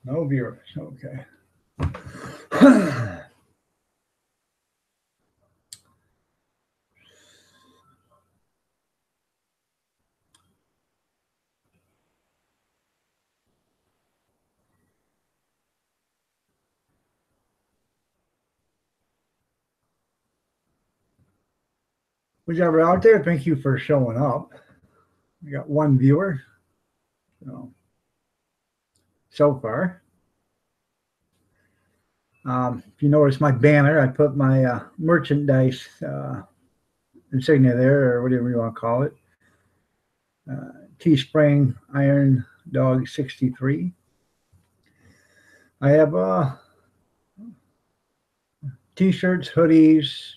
No viewers. Okay. Whichever out there, thank you for showing up. We got one viewer so far. If you notice my banner, I put my merchandise insignia there, or whatever you want to call it. Teespring Iron Dog 63. I have t-shirts, hoodies,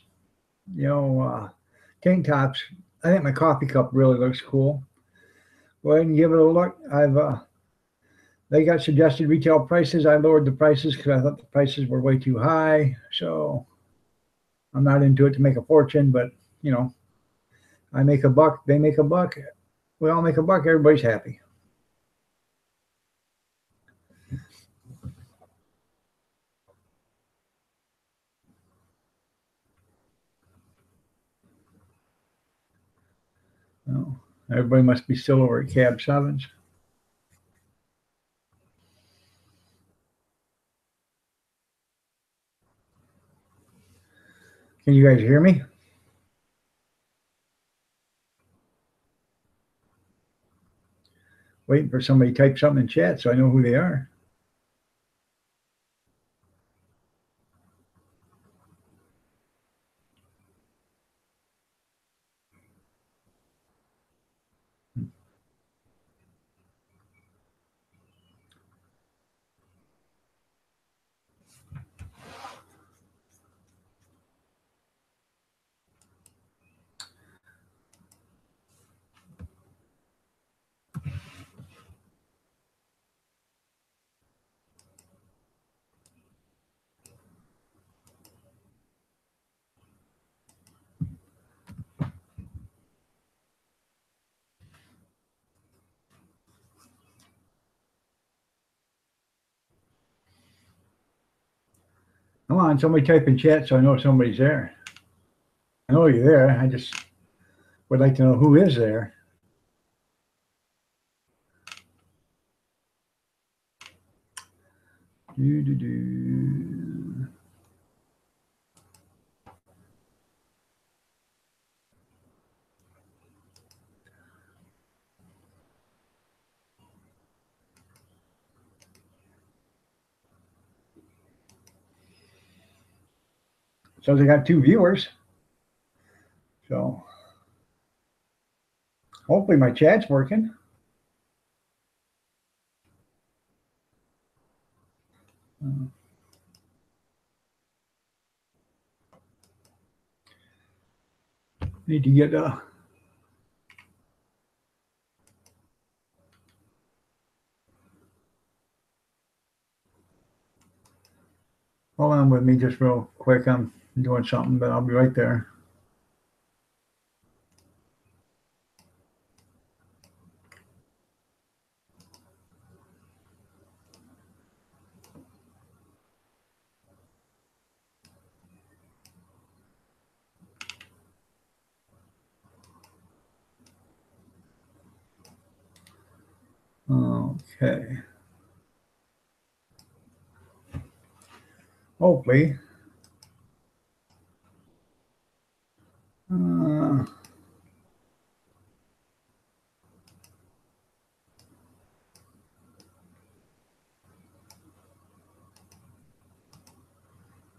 tank tops. I think my coffee cup really looks cool. Go ahead and give it a look. They got suggested retail prices. I lowered the prices because I thought the prices were way too high. So I'm not into it to make a fortune, but I make a buck, they make a buck, we all make a buck, everybody's happy. Well, everybody must be still over at Cab Sevens. Can you guys hear me? Waiting for somebody to type something in chat so I know who they are. Come on, somebody type in chat so I know somebody's there. I know you're there. I just would like to know who is there. So they got 2 viewers. So hopefully my chat's working. Need to get hold on with me just real quick. I'm doing something, but I'll be right there. Okay. Hopefully. Uh,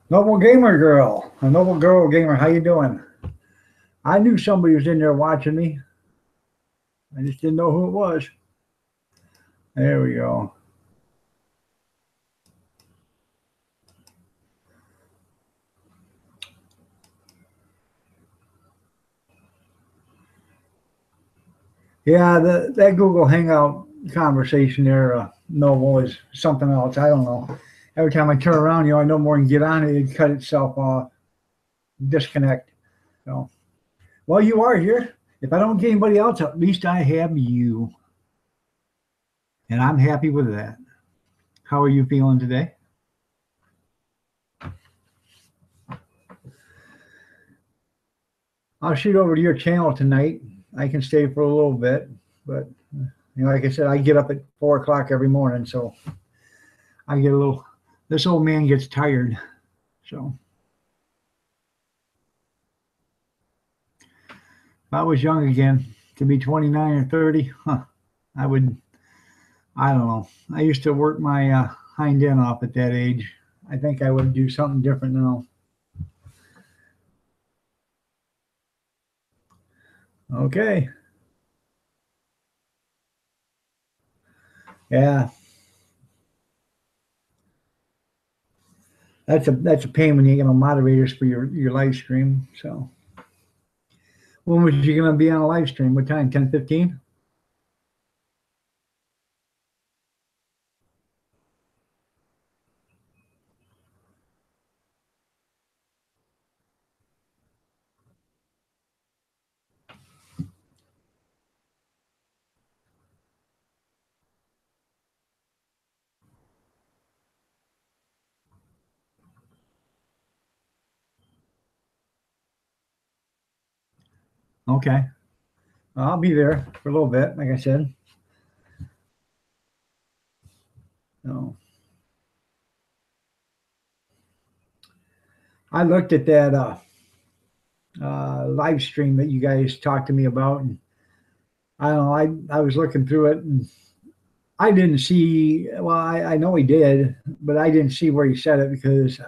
Noble Gamer Girl, a Noble Girl Gamer, how you doing? I knew somebody was in there watching me. I just didn't know who it was. There we go. Yeah, that Google Hangout conversation there, Noble, is something else. I don't know. Every time I turn around, I know more and get on it, it cut itself off, disconnect. So, well, you are here. If I don't get anybody else, at least I have you. And I'm happy with that. How are you feeling today? I'll shoot over to your channel tonight. I can stay for a little bit, but like I said, I get up at 4 o'clock every morning, so I get a little. This old man gets tired, so if I was young again, to be 29 or 30, I would. I don't know. I used to work my hind end off at that age. I think I would do something different now. Okay. Yeah. That's a pain when you get no moderators for your live stream. So when was you gonna be on a live stream? What time? 10:15? Okay. Well, I'll be there for a little bit, like I said. So I looked at that live stream that you guys talked to me about, and I don't know. I was looking through it, and I didn't see. Well, I know he did, but I didn't see where he said it because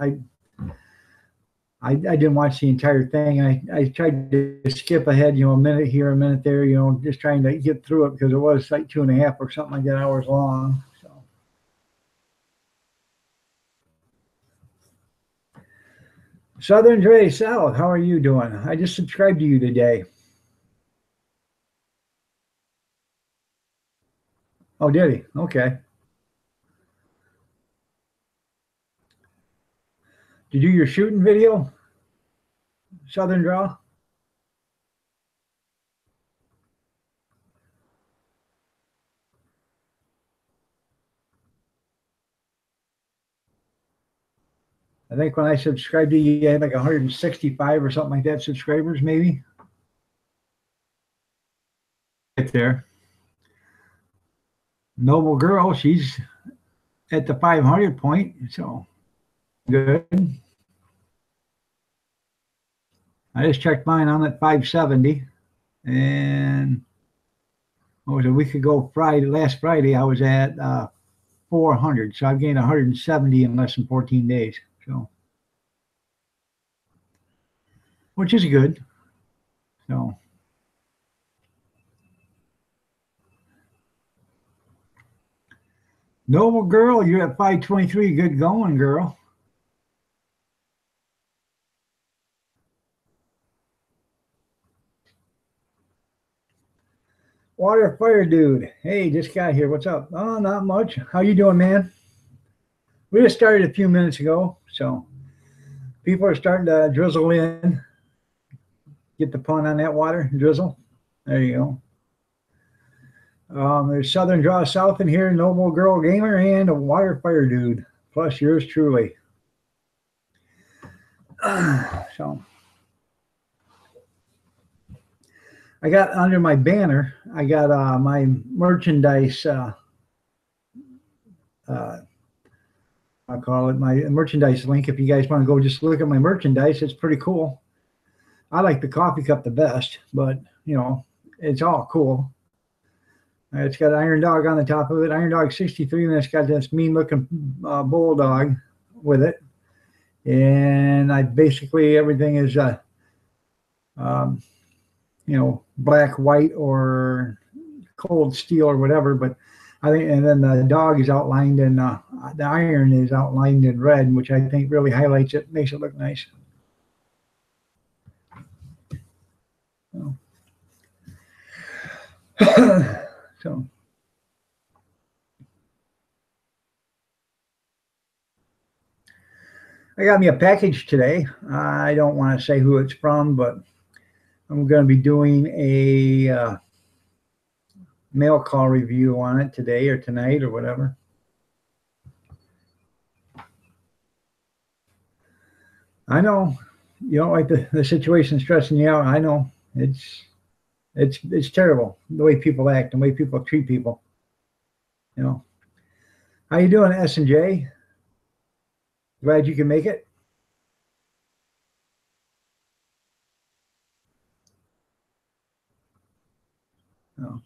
I didn't watch the entire thing. I tried to skip ahead, a minute here, a minute there, just trying to get through it because it was like 2.5 or something like that hours long. So. Southern Dre South, how are you doing? I just subscribed to you today. Oh, did he? Okay. Did you do your shooting video, Southern Draw? I think when I subscribed to you, you had like 165 or something like that subscribers, maybe. Right there. Noble Girl, she's at the 500 point, so good. I just checked mine. I'm at 570, and what was it, a week ago? Last Friday, I was at 400. So I've gained 170 in less than 14 days. So, which is good. So. Noble Girl, you're at 523. Good going, girl. Water Fire Dude. Hey, just got here. What's up? Oh, not much. How you doing, man? We just started a few minutes ago, so people are starting to drizzle in. Get the pun on that water, drizzle. There you go. There's Southern Draw South in here, Noble Girl Gamer, and a Water Fire Dude, plus yours truly. So I got under my banner, I got my merchandise. I'll call it my merchandise link. If you guys want to go just look at my merchandise, it's pretty cool. I like the coffee cup the best, but you know, it's all cool. It's got Iron Dog on the top of it, Iron Dog 63, and it's got this mean looking bulldog with it. And I basically everything is um, you know, black, white, or cold steel or whatever. But I think, and then the dog is outlined in the iron is outlined in red, which I think really highlights it, makes it look nice. So I got me a package today. I don't want to say who it's from, but I'm going to be doing a mail call review on it today or tonight or whatever. I know you don't like the situation stressing you out. I know it's terrible the way people act and the way people treat people. You know, how you doing, S and J? Glad you can make it. Oh.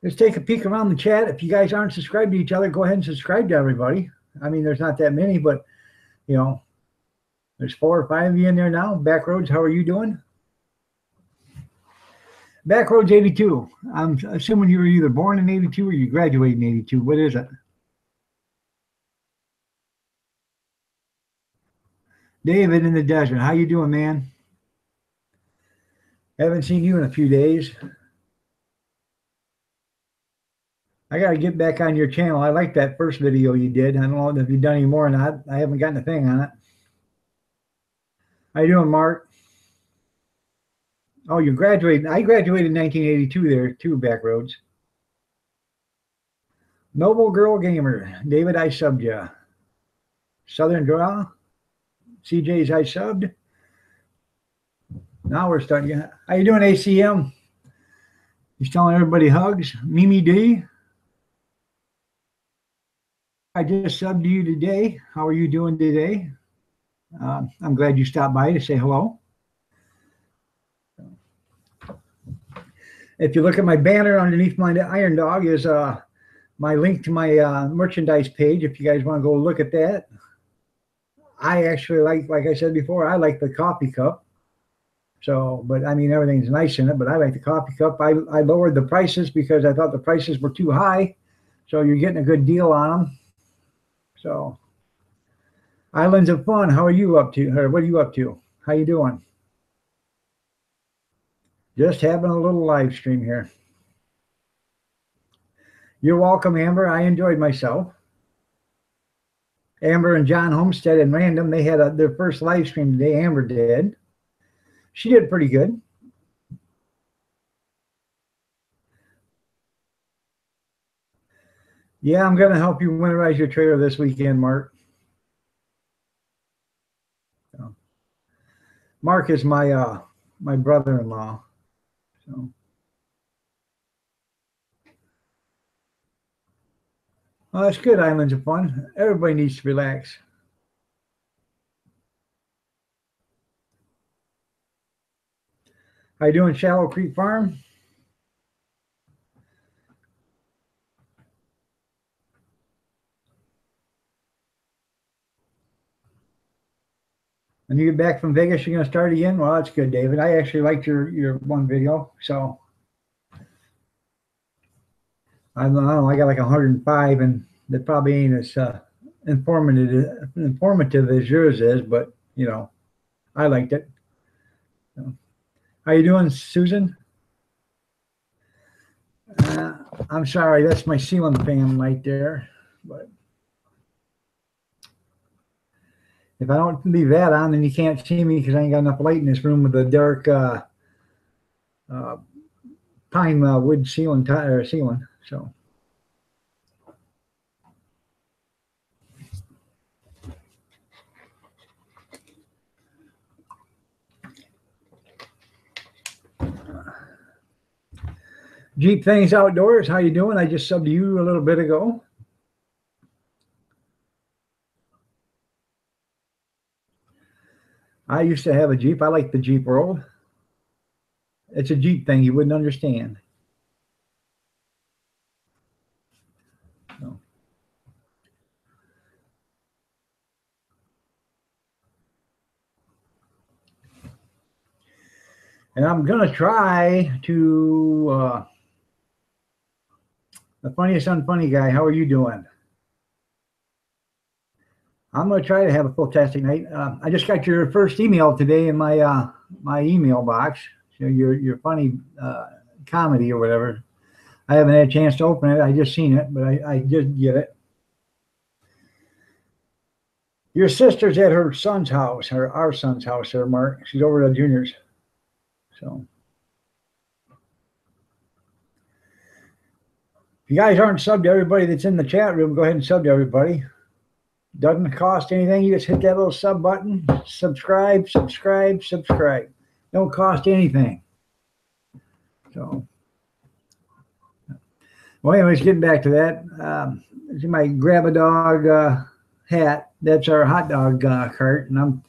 Just take a peek around the chat. If you guys aren't subscribed to each other, go ahead and subscribe to everybody. I mean, there's not that many, but you know, there's 4 or 5 of you in there now. Backroads, how are you doing? Backroads 82. I'm assuming you were either born in 82 or you graduated in 82. What is it? David in the desert. How you doing, man? Haven't seen you in a few days. I got to get back on your channel. I like that first video you did. I don't know if you've done any more or not. I haven't gotten a thing on it. How you doing, Mark? Oh, you graduated. I graduated in 1982 there too, Backroads. Noble Girl Gamer. David, I subbed you. Southern Draw. CJ's I subbed. Now we're starting. How you doing, ACM? He's telling everybody hugs. Mimi D. I just subbed to you today. How are you doing today? I'm glad you stopped by to say hello. If you look at my banner underneath my Iron Dog is my link to my merchandise page. If you guys want to go look at that. I actually like I said before, I like the coffee cup. So, but I mean, everything's nice in it, but I like the coffee cup. I lowered the prices because I thought the prices were too high. So you're getting a good deal on them. So, Islands of Fun, how are you up to? Or what are you up to? How you doing? Just having a little live stream here. You're welcome, Amber. I enjoyed myself. Amber and John Homestead and Random, they had their first live stream today. Amber did. She did pretty good. Yeah, I'm going to help you winterize your trailer this weekend, Mark. Mark is my my brother-in-law. So. Well, that's good. Islands of Fun. Everybody needs to relax. How you doing, Shallow Creek Farm? When you get back from Vegas, you're going to start again? Well, that's good, David. I actually liked your one video. So I don't know. I got like 105, and that probably ain't as informative as yours is, but you know, I liked it. So, how you doing, Susan? I'm sorry, that's my ceiling fan right there. But if I don't leave that on, then you can't see me because I ain't got enough light in this room with the dark pine wood ceiling ceiling. So. Jeep Things Outdoors, how you doing? I just subbed to you a little bit ago. I used to have a Jeep. I like the Jeep world. It's a Jeep thing you wouldn't understand. So, and I'm gonna try to the funniest unfunny guy. How are you doing? I'm gonna try to have a fantastic night. I just got your first email today in my email box. So your funny comedy or whatever. I haven't had a chance to open it. I just seen it, but I did get it. Your sister's at her son's house, or our son's house there, Mark. She's over at Junior's. So if you guys aren't subbed to everybody that's in the chat room, go ahead and sub to everybody. Doesn't cost anything. You just hit that little sub button, subscribe, subscribe, subscribe. Don't cost anything. So, well, anyways, getting back to that, you might grab a dog hat. That's our hot dog cart, and I'm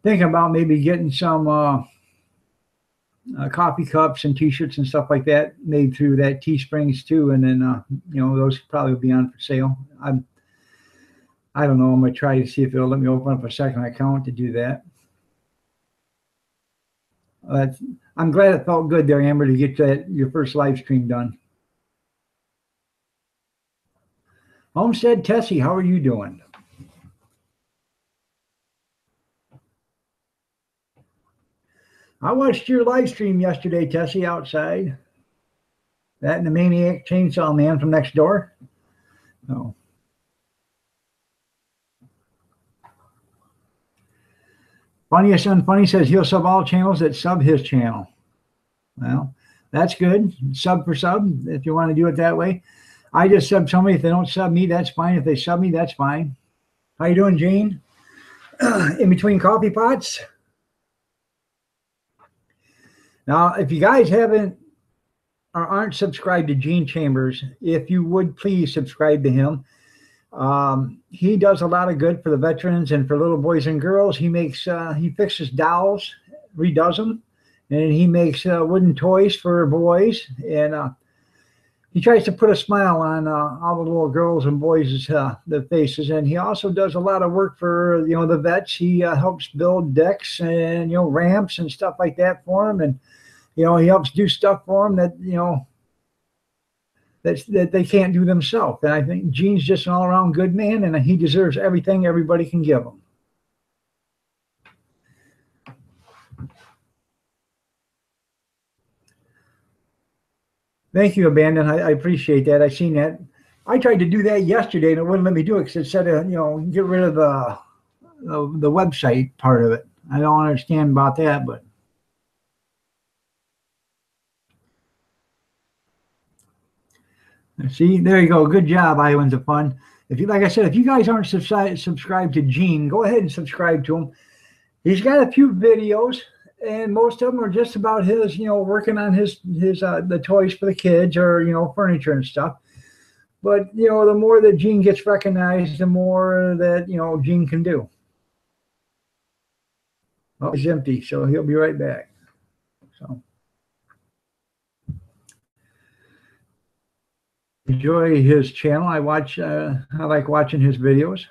thinking about maybe getting some coffee cups and T-shirts and stuff like that made through that Teesprings too, and then those probably will be on for sale. I don't know. I'm gonna try to see if it'll let me open up a second account to do that. I'm glad it felt good there, Amber, to get your first live stream done. Homestead Tessie, how are you doing? I watched your live stream yesterday, Tessie, outside. That and the Maniac Chainsaw Man from next door. Oh. Funniest Unfunny says he'll sub all channels that sub his channel. Well, that's good. Sub for sub, if you want to do it that way. I just sub somebody. If they don't sub me, that's fine. If they sub me, that's fine. How you doing, Gene? In between coffee pots? Now, if you guys haven't or aren't subscribed to Gene Chambers, if you would please subscribe to him. He does a lot of good for the veterans and for little boys and girls. He fixes dolls, redoes them, and he makes wooden toys for boys. And he tries to put a smile on all the little girls and boys' the faces. And he also does a lot of work for the vets. He helps build decks and ramps and stuff like that for them. And he helps do stuff for them that that they can't do themselves. And I think Gene's just an all-around good man, and he deserves everything everybody can give him. Thank you, Abandon. I appreciate that. I seen that. I tried to do that yesterday, and it wouldn't let me do it because it said, get rid of the website part of it. I don't understand about that, but see, there you go. Good job, Islands of Fun. Like I said, if you guys aren't subscribed to Gene, go ahead and subscribe to him. He's got a few videos, and most of them are just about his, working on his the toys for the kids or furniture and stuff. But the more that Gene gets recognized, the more that Gene can do. Oh, he's empty, so he'll be right back. So enjoy his channel. I like watching his videos.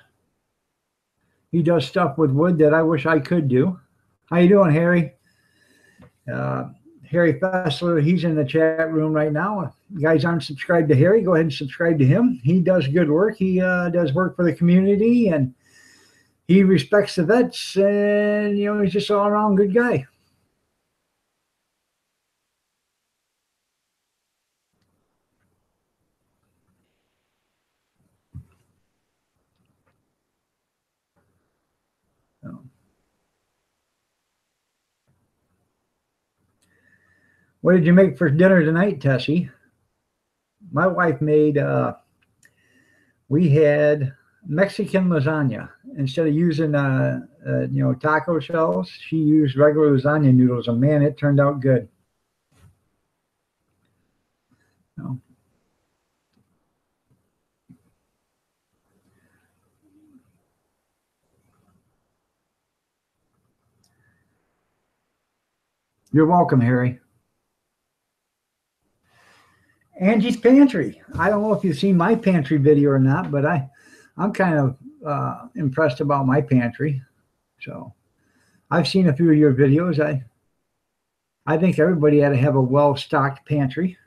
He does stuff with wood that I wish I could do. How you doing, Harry? Harry Fessler, he's in the chat room right now. If you guys aren't subscribed to Harry, go ahead and subscribe to him. He does good work. He does work for the community, and he respects the vets, and he's just all around good guy. What did you make for dinner tonight, Tessie? My wife made, we had Mexican lasagna. Instead of using, taco shells, she used regular lasagna noodles, and man, it turned out good. So, You're welcome, Harry. Angie's Pantry. I don't know if you've seen my pantry video or not, but I'm kind of impressed about my pantry. So I've seen a few of your videos. I think everybody had to have a well-stocked pantry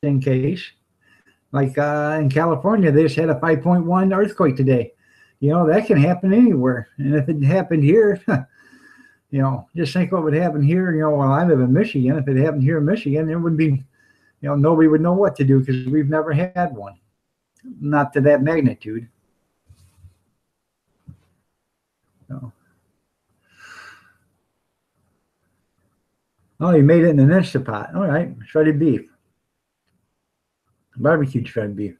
in case. Like in California, they just had a 5.1 earthquake today. You know, that can happen anywhere. And if it happened here, you know, just think what would happen here. You know, well, I live in Michigan. If it happened here in Michigan, it would be, you know, nobody would know what to do because we've never had one. Not to that magnitude. So. Oh, you made it in an Instapot. All right, shredded beef. Barbecued shredded beef.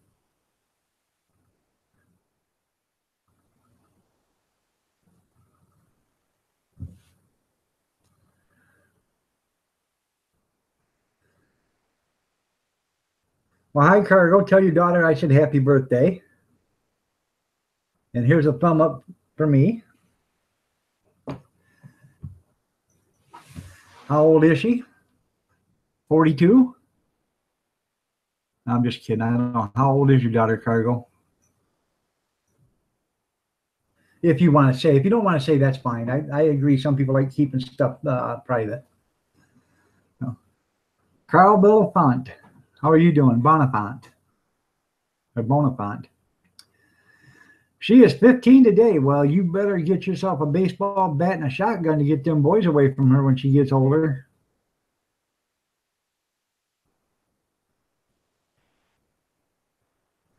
Well, hi, Cargo. Tell your daughter I said happy birthday. And here's a thumb up for me. How old is she? 42? I'm just kidding. I don't know. How old is your daughter, Cargo? If you want to say. If you don't want to say, that's fine. I agree. Some people like keeping stuff private. So. Carl Belfont. How are you doing? Bonifant. Or Bonifant. She is 15 today. Well, you better get yourself a baseball bat and a shotgun to get them boys away from her when she gets older.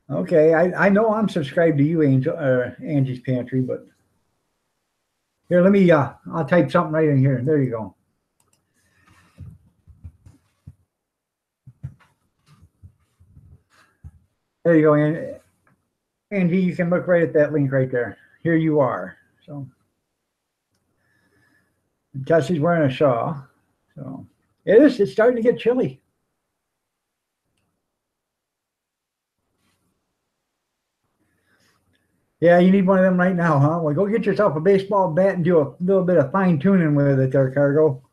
Okay, I know I'm subscribed to you, Angel, Angie's Pantry, but here, let me, I'll type something right in here. There you go. There you go, Angie, you can look right at that link right there. Here you are. So, Jesse's wearing a shawl. So, it's starting to get chilly. Yeah, you need one of them right now, huh? Well, go get yourself a baseball bat and do a little bit of fine tuning with it there, Cargo.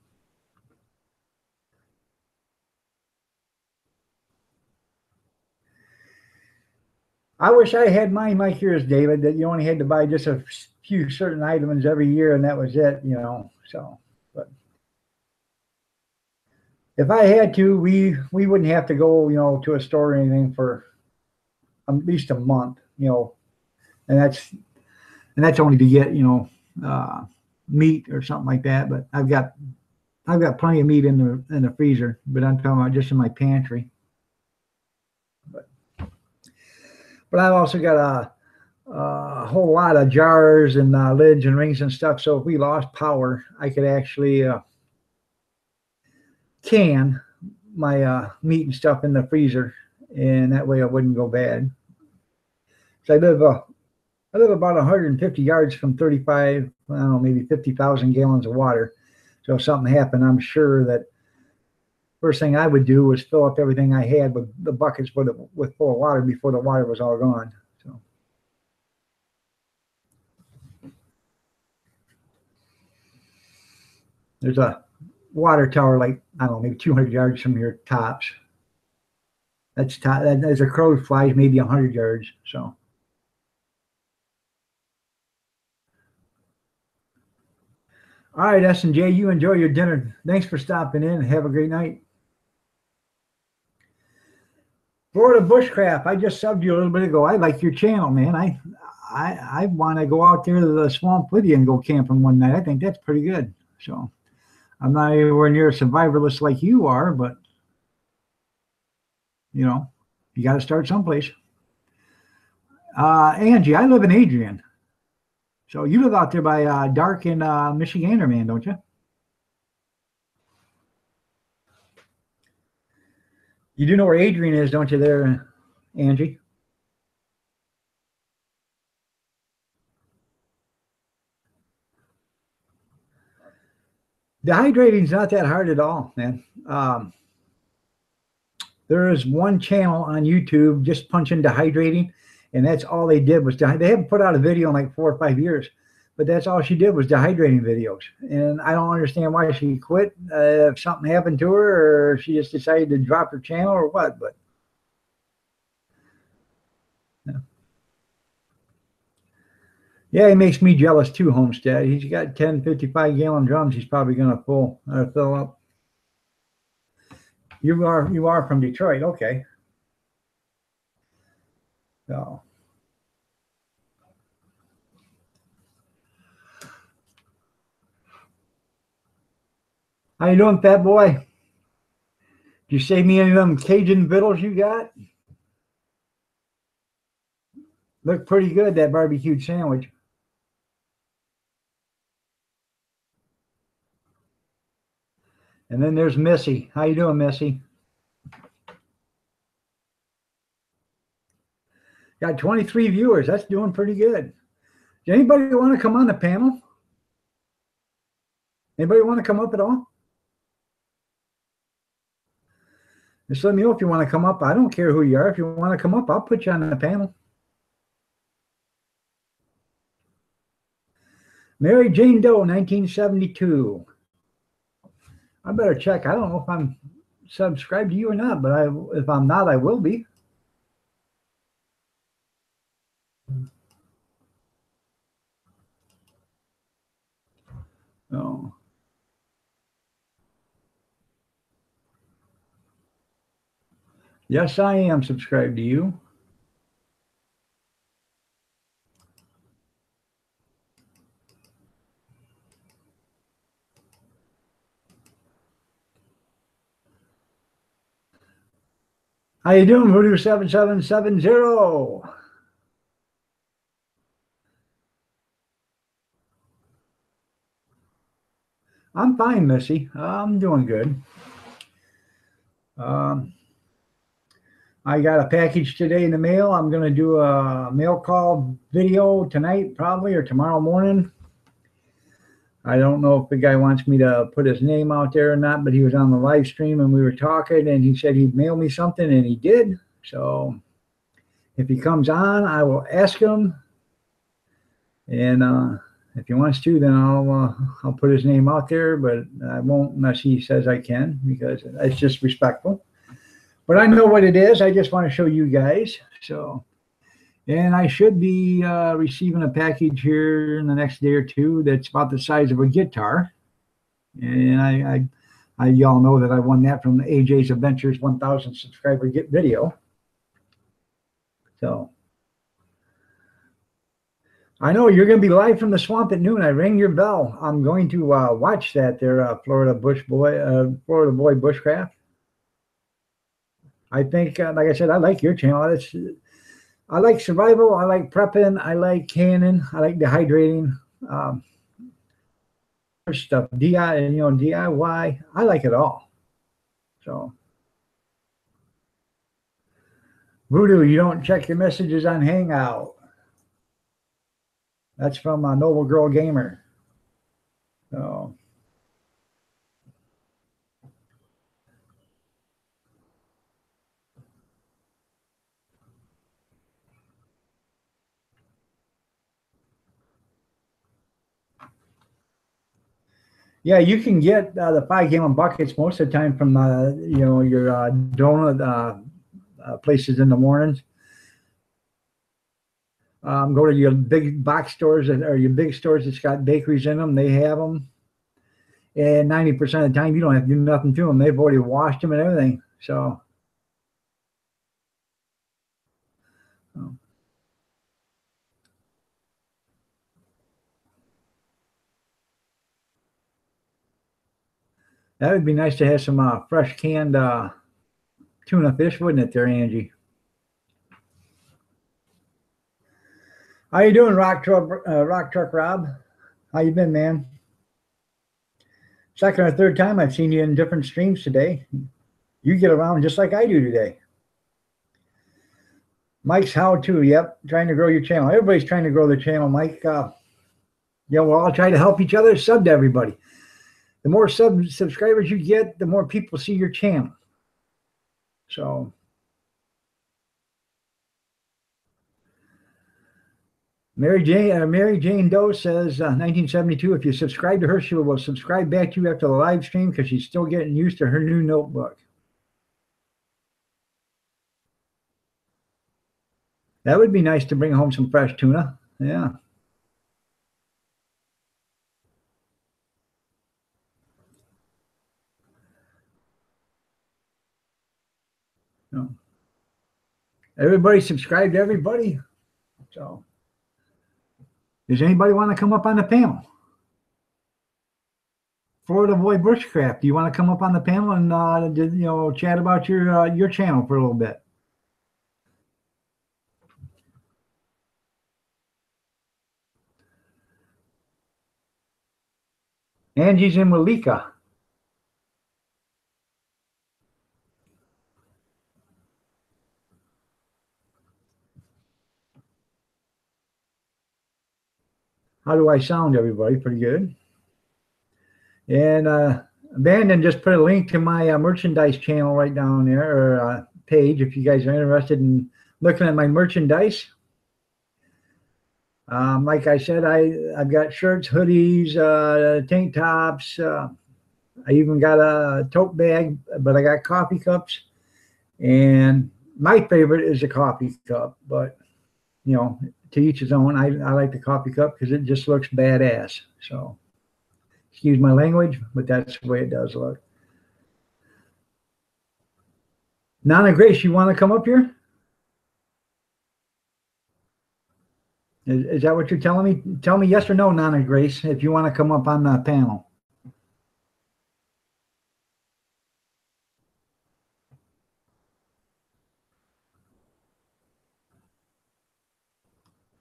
I wish I had mine like yours, David, that you only had to buy just a few certain items every year and that was it, you know. So, but if I had to, we wouldn't have to go, you know, to a store or anything for at least a month, you know, and that's only to get, you know, meat or something like that. But I've got plenty of meat in the freezer, but I'm talking about just in my pantry. But I've also got a whole lot of jars and lids and rings and stuff. So if we lost power, I could actually can my meat and stuff in the freezer, and that way it wouldn't go bad. So I live about 150 yards from 35, I don't know, maybe 50,000 gallons of water. So if something happened, I'm sure that first thing I would do was fill up everything I had with the buckets with full of water before the water was all gone. So. There's a water tower like, I don't know, maybe 200 yards from your tops. That's as a crow flies, maybe 100 yards. So. All right, S&J, you enjoy your dinner. Thanks for stopping in. Have a great night. Florida Bushcraft, I just subbed you a little bit ago. I like your channel, man. I want to go out there to the Swamp with you and go camping one night. I think that's pretty good. So I'm not anywhere near a survivalist like you are, but you know, you got to start someplace. Angie, I live in Adrian. So you live out there by Dark and Michigander, man, don't you? You do know where Adrian is, don't you, there, Angie? Dehydrating is not that hard at all, man. There is one channel on YouTube, just punch in dehydrating, and that's all they did was they haven't put out a video in like 4 or 5 years, but that's all she did was dehydrating videos. And I don't understand why she quit. If something happened to her, or she just decided to drop her channel, or what. But yeah, he makes me jealous too, Homestead. He's got 10 55-gallon drums. He's probably going to fill up. You are from Detroit, okay? So, how you doing, fat boy? Did you save me any of them Cajun vittles you got? Look pretty good, that barbecued sandwich. And then there's Missy. How you doing, Missy? Got 23 viewers. That's doing pretty good. Does anybody want to come on the panel? Anybody want to come up at all? Just let me know if you want to come up. I don't care who you are. If you want to come up, I'll put you on the panel. Mary Jane Doe, 1972. I better check. I don't know if I'm subscribed to you or not, but if I'm not, I will be. Oh. Yes, I am subscribed to you. How you doing, Voodoo7770? I'm fine, Missy. I'm doing good. I got a package today in the mail. I'm going to do a mail call video tonight, probably, or tomorrow morning. I don't know if the guy wants me to put his name out there or not, but he was on the live stream and we were talking, and he said he'd mail me something, and he did. So if he comes on, I will ask him, and if he wants to, then I'll put his name out there, but I won't unless he says I can, because it's just respectful. But I know what it is. I just want to show you guys. So, and I should be receiving a package here in the next day or two that's about the size of a guitar. And y'all know that I won that from the AJ's Adventures 1,000 subscriber get video. So I know you're going to be live from the swamp at noon. I rang your bell. I'm going to watch that there, Florida Boy Bushcraft. I think, like I said, I like your channel. I like survival. I like prepping. I like canning. I like dehydrating. Stuff, DIY. I like it all. So, Voodoo, you don't check your messages on Hangout. That's from Noble Girl Gamer. So. Yeah, you can get the 5-gallon buckets most of the time from your donut places in the mornings. Go to your big box stores or your big stores that's got bakeries in them. They have them, and 90% of the time you don't have to do nothing to them. They've already washed them and everything. So. That would be nice to have some fresh canned tuna fish, wouldn't it, there, Angie? How you doing, Rock Truck Rob? How you been, man? Second or third time I've seen you in different streams today. You get around just like I do today. Mike's how to, yep, trying to grow your channel. Everybody's trying to grow their channel, Mike. We'll all try to help each other. Sub to everybody. The more subscribers you get, the more people see your channel. So Mary Jane Doe says 1972. If you subscribe to her, she will subscribe back to you after the live stream because she's still getting used to her new notebook. That would be nice to bring home some fresh tuna. Yeah. No. Everybody subscribe to everybody. So, does anybody want to come up on the panel? Florida Boy Bushcraft, do you want to come up on the panel and chat about your channel for a little bit? Angie's in Malika. How do I sound, everybody? Pretty good. And Bandon just put a link to my merchandise channel right down there, or page, if you guys are interested in looking at my merchandise. Like I said, I've got shirts, hoodies, tank tops. I even got a tote bag, but I got coffee cups. And my favorite is a coffee cup, but to each his own. I like the coffee cup because it just looks badass. So excuse my language, but that's the way it does look. Nana Grace, you want to come up here? Is that what you're telling me? Tell me yes or no, Nana Grace, if you want to come up on the panel.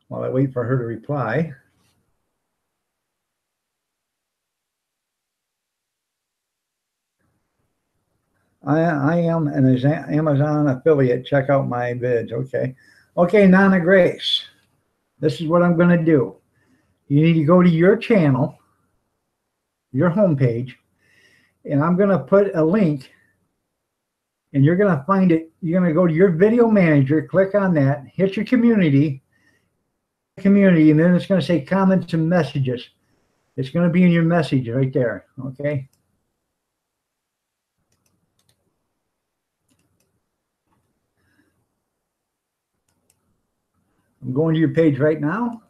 While I wait for her to reply. I am an Amazon affiliate. Check out my vids. Okay, Nana Grace. This is what I'm going to do. You need to go to your channel, your homepage, and I'm going to put a link, and you're going to find it. You're going to go to your video manager, click on that, hit your community, and then it's going to say comments and messages. It's going to be in your message right there. Okay. I'm going to your page right now.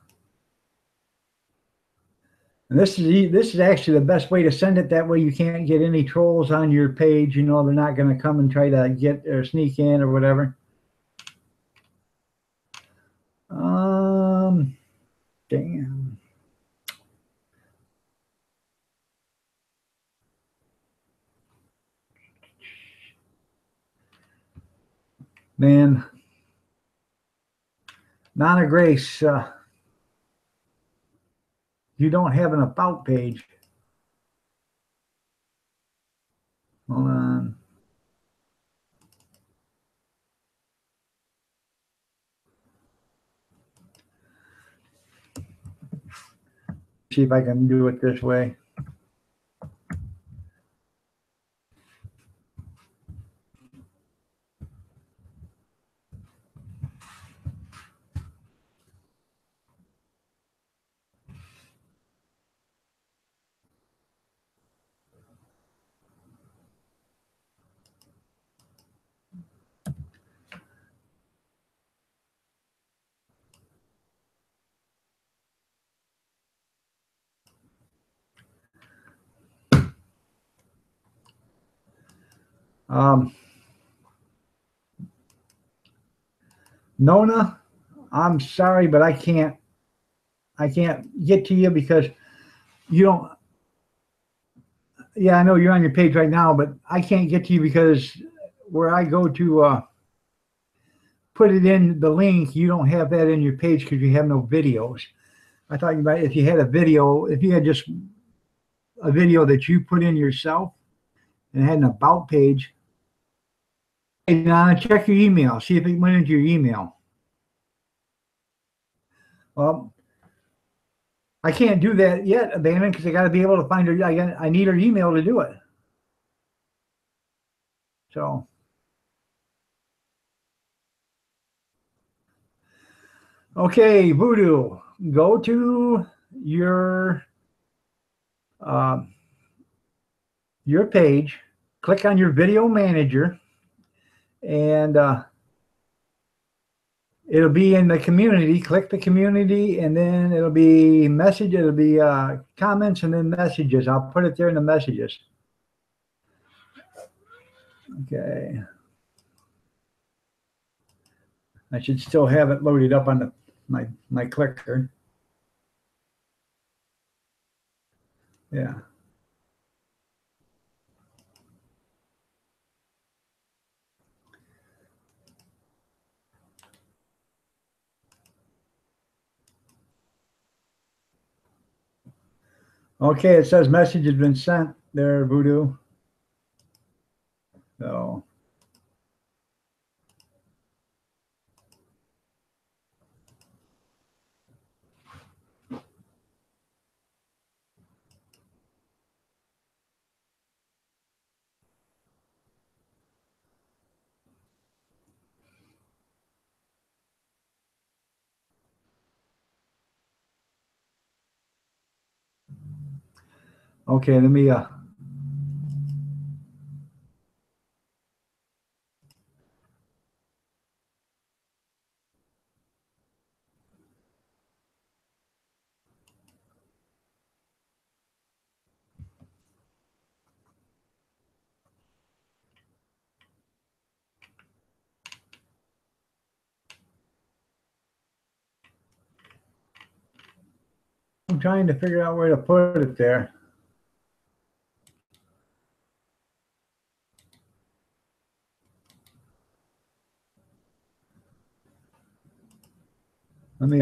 And this is actually the best way to send it. That way you can't get any trolls on your page. They're not going to come and try to get or sneak in or whatever. Damn. Man. Nana Grace, you don't have an about page. Hold on. See if I can do it this way. Nona, I'm sorry, but I can't get to you because you don't. Yeah, I know you're on your page right now, but I can't get to you because where I go to put it in the link, you don't have that in your page because you have no videos. I thought you might, if you had a video, if you had just a video that you put in yourself and had an about page. Hey, Nana, check your email. See if it went into your email. Well, I can't do that yet, Abandon, because I got to be able to find her. I need her email to do it. So, okay, Voodoo. go to your page, click on your video manager, and it'll be in the community. Click the community, and then it'll be message. It'll be comments, and then messages. I'll put it there in the messages. Okay. I should still have it loaded up on my clicker. Yeah. Okay, it says message has been sent there, Voodoo. So. Okay, let me I'm trying to figure out where to put it there. Let me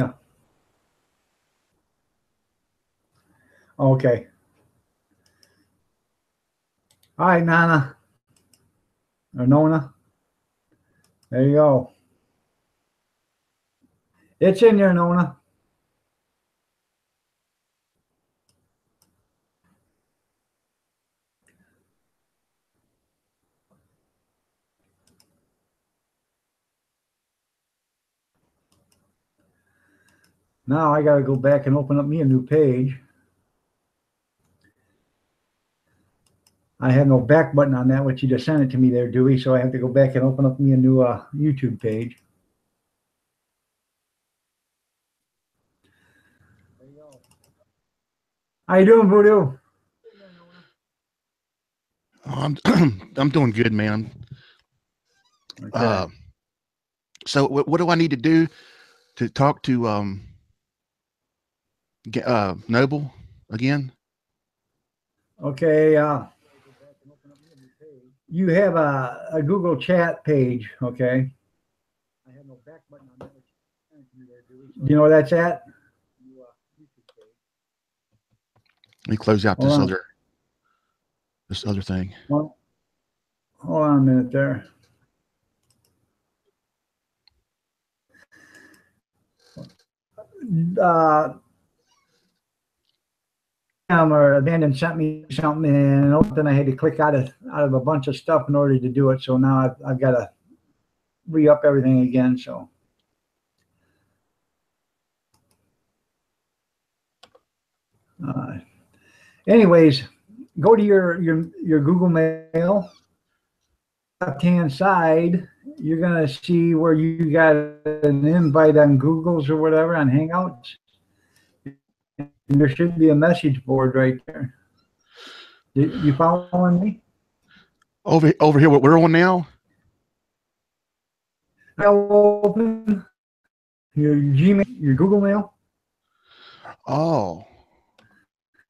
okay. All right, Nana or Nona. There you go. It's in there, Nona. Now I got to go back and open up me a new page. I have no back button on that, which you just sent it to me there, Dewey. So I have to go back and open up me a new YouTube page. There you go. How you doing, Voodoo? I'm doing good, man. Okay. So what do I need to do to talk to Noble again? Okay. You have a Google Chat page, okay? I have no back button on that. You know where that's at? Let me close out this other thing. Well, hold on a minute there. Or Abandon sent me something, and then I had to click out of a bunch of stuff in order to do it. So now I've got to re-up everything again. So. Anyways, go to your Google Mail. Left-hand side, you're gonna see where you got an invite on Google's or whatever on Hangouts. And there should be a message board right there. You following me? Over here, what we're on now? I'll open your Gmail, your Google Mail. Oh,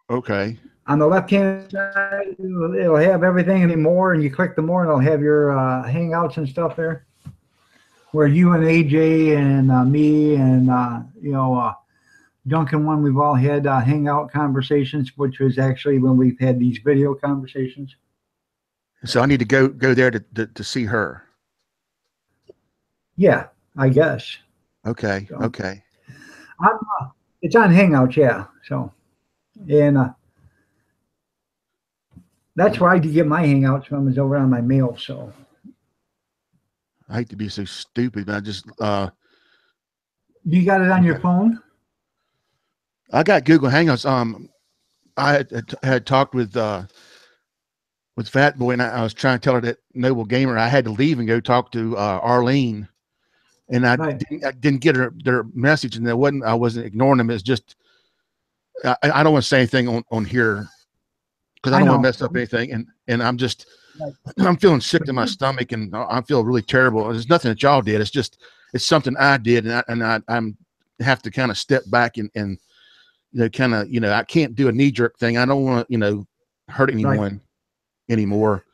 okay. On the left-hand side, it'll have everything and more, and you click the more, and it'll have your Hangouts and stuff there, where you and AJ and me and Duncan one, we've all had Hangout conversations, which was actually when we've had these video conversations. So I need to go there to see her. Yeah, I guess. Okay. So, okay. It's on Hangouts, yeah. So, and that's where I do get my Hangouts from, is over on my mail. So I hate to be so stupid, but I just you got it on your phone? I got Google Hangouts. I had talked with Fat Boy, and I was trying to tell her that Noble Gamer. I had to leave and go talk to Arlene, and Right. I didn't get their message, and I wasn't ignoring them. It's just I don't want to say anything on here because I I don't want to know. mess up anything, and I'm just Right. I'm feeling sick to my stomach, and I feel really terrible. It's nothing that y'all did. It's something I did, and I'm have to kind of step back and kind of I can't do a knee jerk thing. I don't want to hurt Right. anyone anymore.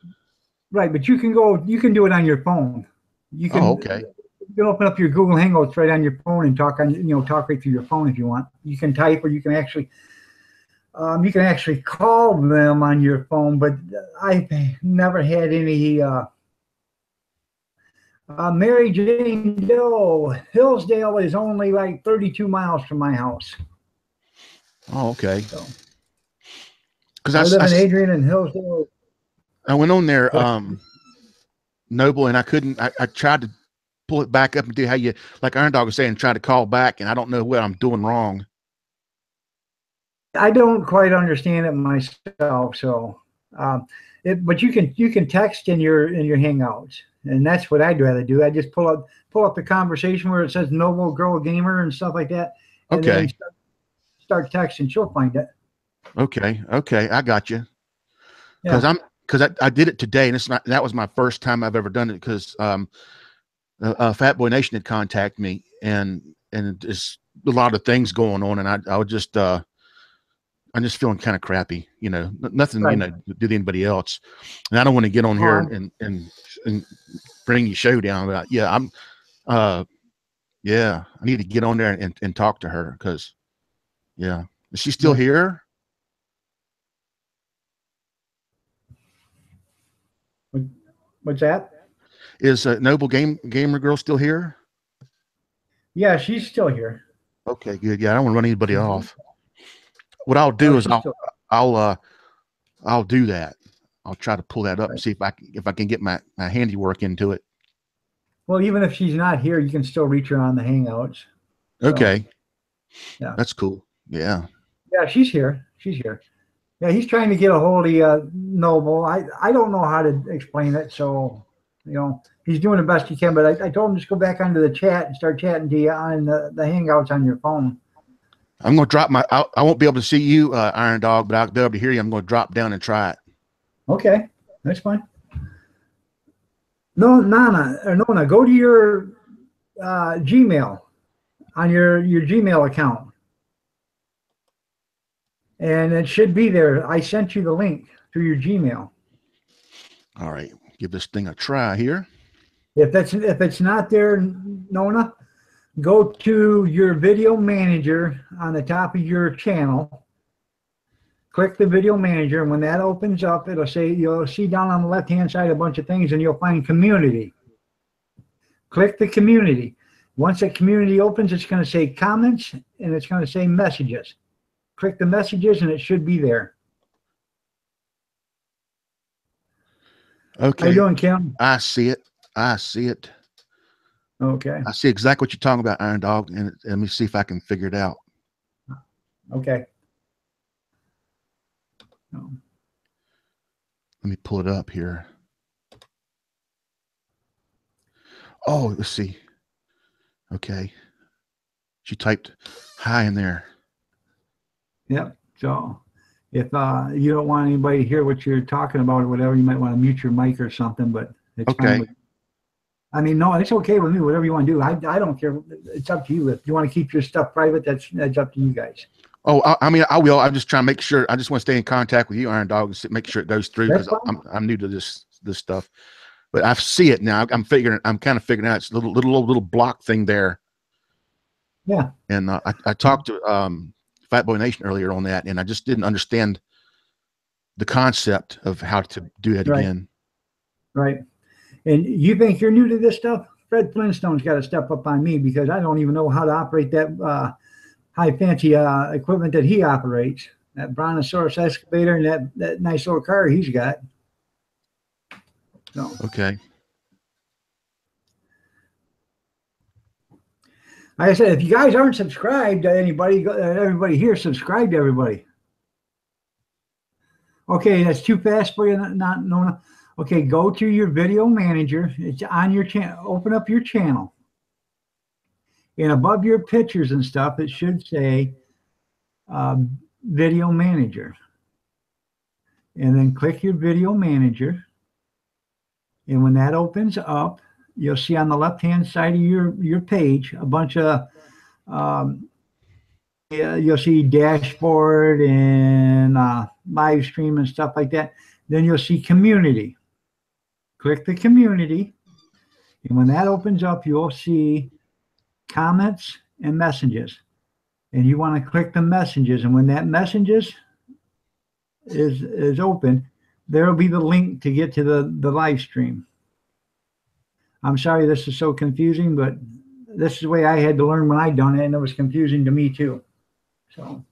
Right. But you can do it on your phone. You can, Oh, okay. you can open up your Google Hangouts right on your phone and talk talk right through your phone if you want. You can type, or you can actually call them on your phone, but I've never had any Mary Jane Doe. Hillsdale is only like 32 miles from my house. Oh, okay. So Because I live in Adrian, and Hillsdale. I went on there, Noble, and I couldn't. I tried to pull it back up and do how you, like Iron Dog was saying, try to call back, and I don't know what I'm doing wrong. I don't quite understand it myself. So, but you can text in your Hangouts, and that's what I'd rather do. I just pull up the conversation where it says Noble Girl Gamer and stuff like that, and Okay. then start texting. She'll find it. Okay. I got you. Yeah. Because I did it today, and that was my first time I've ever done it. Because Fat Boy Nation had contacted me, and there's a lot of things going on, and I would just I'm just feeling kind of crappy, nothing, Right. to do to anybody else. And I don't want to get on here and bring your show down. But yeah, I need to get on there and talk to her because, yeah. Is she still here? What's that? Is Noble Gamer Girl still here? Yeah, she's still here. Okay, good. Yeah, I don't want to run anybody off. What I'll do is I'll do that. I'll try to pull that up and see if I can get my handiwork into it. Well, even if she's not here, you can still reach her on the Hangouts. Okay. So, yeah, that's cool. Yeah. Yeah, she's here. She's here. Yeah, he's trying to get a hold of Noble. I don't know how to explain it, so he's doing the best he can. But I told him just go back onto the chat and start chatting to you on the Hangouts on your phone. I'm going to drop I won't be able to see you, Iron Dog, but I'll be able to hear you. I'm going to drop down and try it. Okay, that's fine. No, Nona, go to your Gmail on your Gmail account, and it should be there. I sent you the link through your Gmail. All right, give this thing a try here. If it's not there, Nona, go to your video manager on the top of your channel. Click the video manager, and when that opens up, you'll see down on the left-hand side a bunch of things, and you'll find community. Click the community. Once that community opens, it's going to say comments, and it's going to say messages. Click the messages, and it should be there. Okay. How you doing, Kim? I see it. Okay. I see exactly what you're talking about, Iron Dog, and let me see if I can figure it out. Okay. Let me pull it up here. Oh, let's see. Okay. She typed hi in there. Yep. So if you don't want anybody to hear what you're talking about or whatever, you might want to mute your mic or something, but it's okay. Fine. No, it's okay with me. Whatever you want to do. I don't care. It's up to you. If you want to keep your stuff private, that's up to you guys. Oh, I mean, I will. I'm just trying to make sure. I just want to stay in contact with you, Iron Dog, and make sure it goes through because I'm new to this stuff. But I see it now. I'm kind of figuring out it's a little block thing there. Yeah. And I talked to Fat Boy Nation earlier on that, and I just didn't understand the concept of how to do that again. Right. And you think you're new to this stuff? Fred Flintstone's got to step up on me because I don't even know how to operate that high fancy equipment that he operates. That Brontosaurus excavator and that nice little car he's got. So. Okay. Like I said, if you guys aren't subscribed to anybody, everybody here, subscribe to everybody. Okay, that's too fast for you, not Nona. Okay, go to your video manager. It's on your channel. Open up your channel. And above your pictures and stuff, it should say video manager. And then click your video manager. And when that opens up, you'll see on the left-hand side of your page a bunch of, you'll see dashboard and live stream and stuff like that. Then you'll see community. Click the community. And when that opens up, you'll see comments and messages. And you want to click the messages. And when that messages is open, there will be the link to get to the live stream. I'm sorry this is so confusing, but this is the way I had to learn when I done it, and it was confusing to me too. So,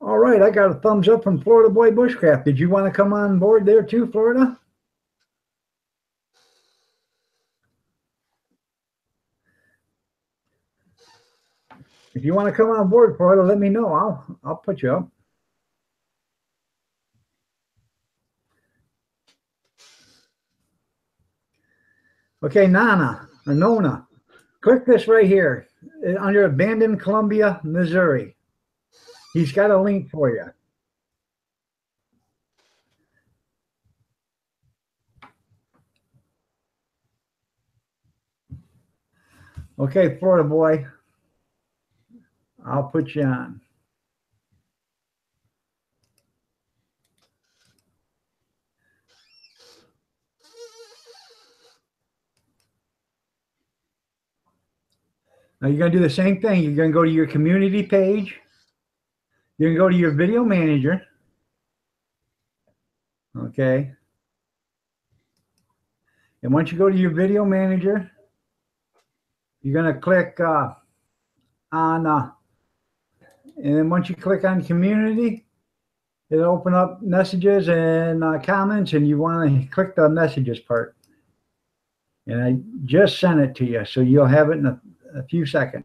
all right, I got a thumbs up from Florida Boy Bushcraft. Did you want to come on board there too, Florida? If you want to come on board, Florida, let me know. I'll put you up. Okay, Nona, click this right here under Abandoned Columbia, Missouri. He's got a link for you. Okay, Florida boy, I'll put you on. Now you're going to do the same thing. You're going to go to your community page. You're going to go to your video manager. Okay. And once you go to your video manager, you're going to click on, and then once you click on community, it'll open up messages and comments, and you want to click the messages part. And I just sent it to you, so you'll have it in a few seconds.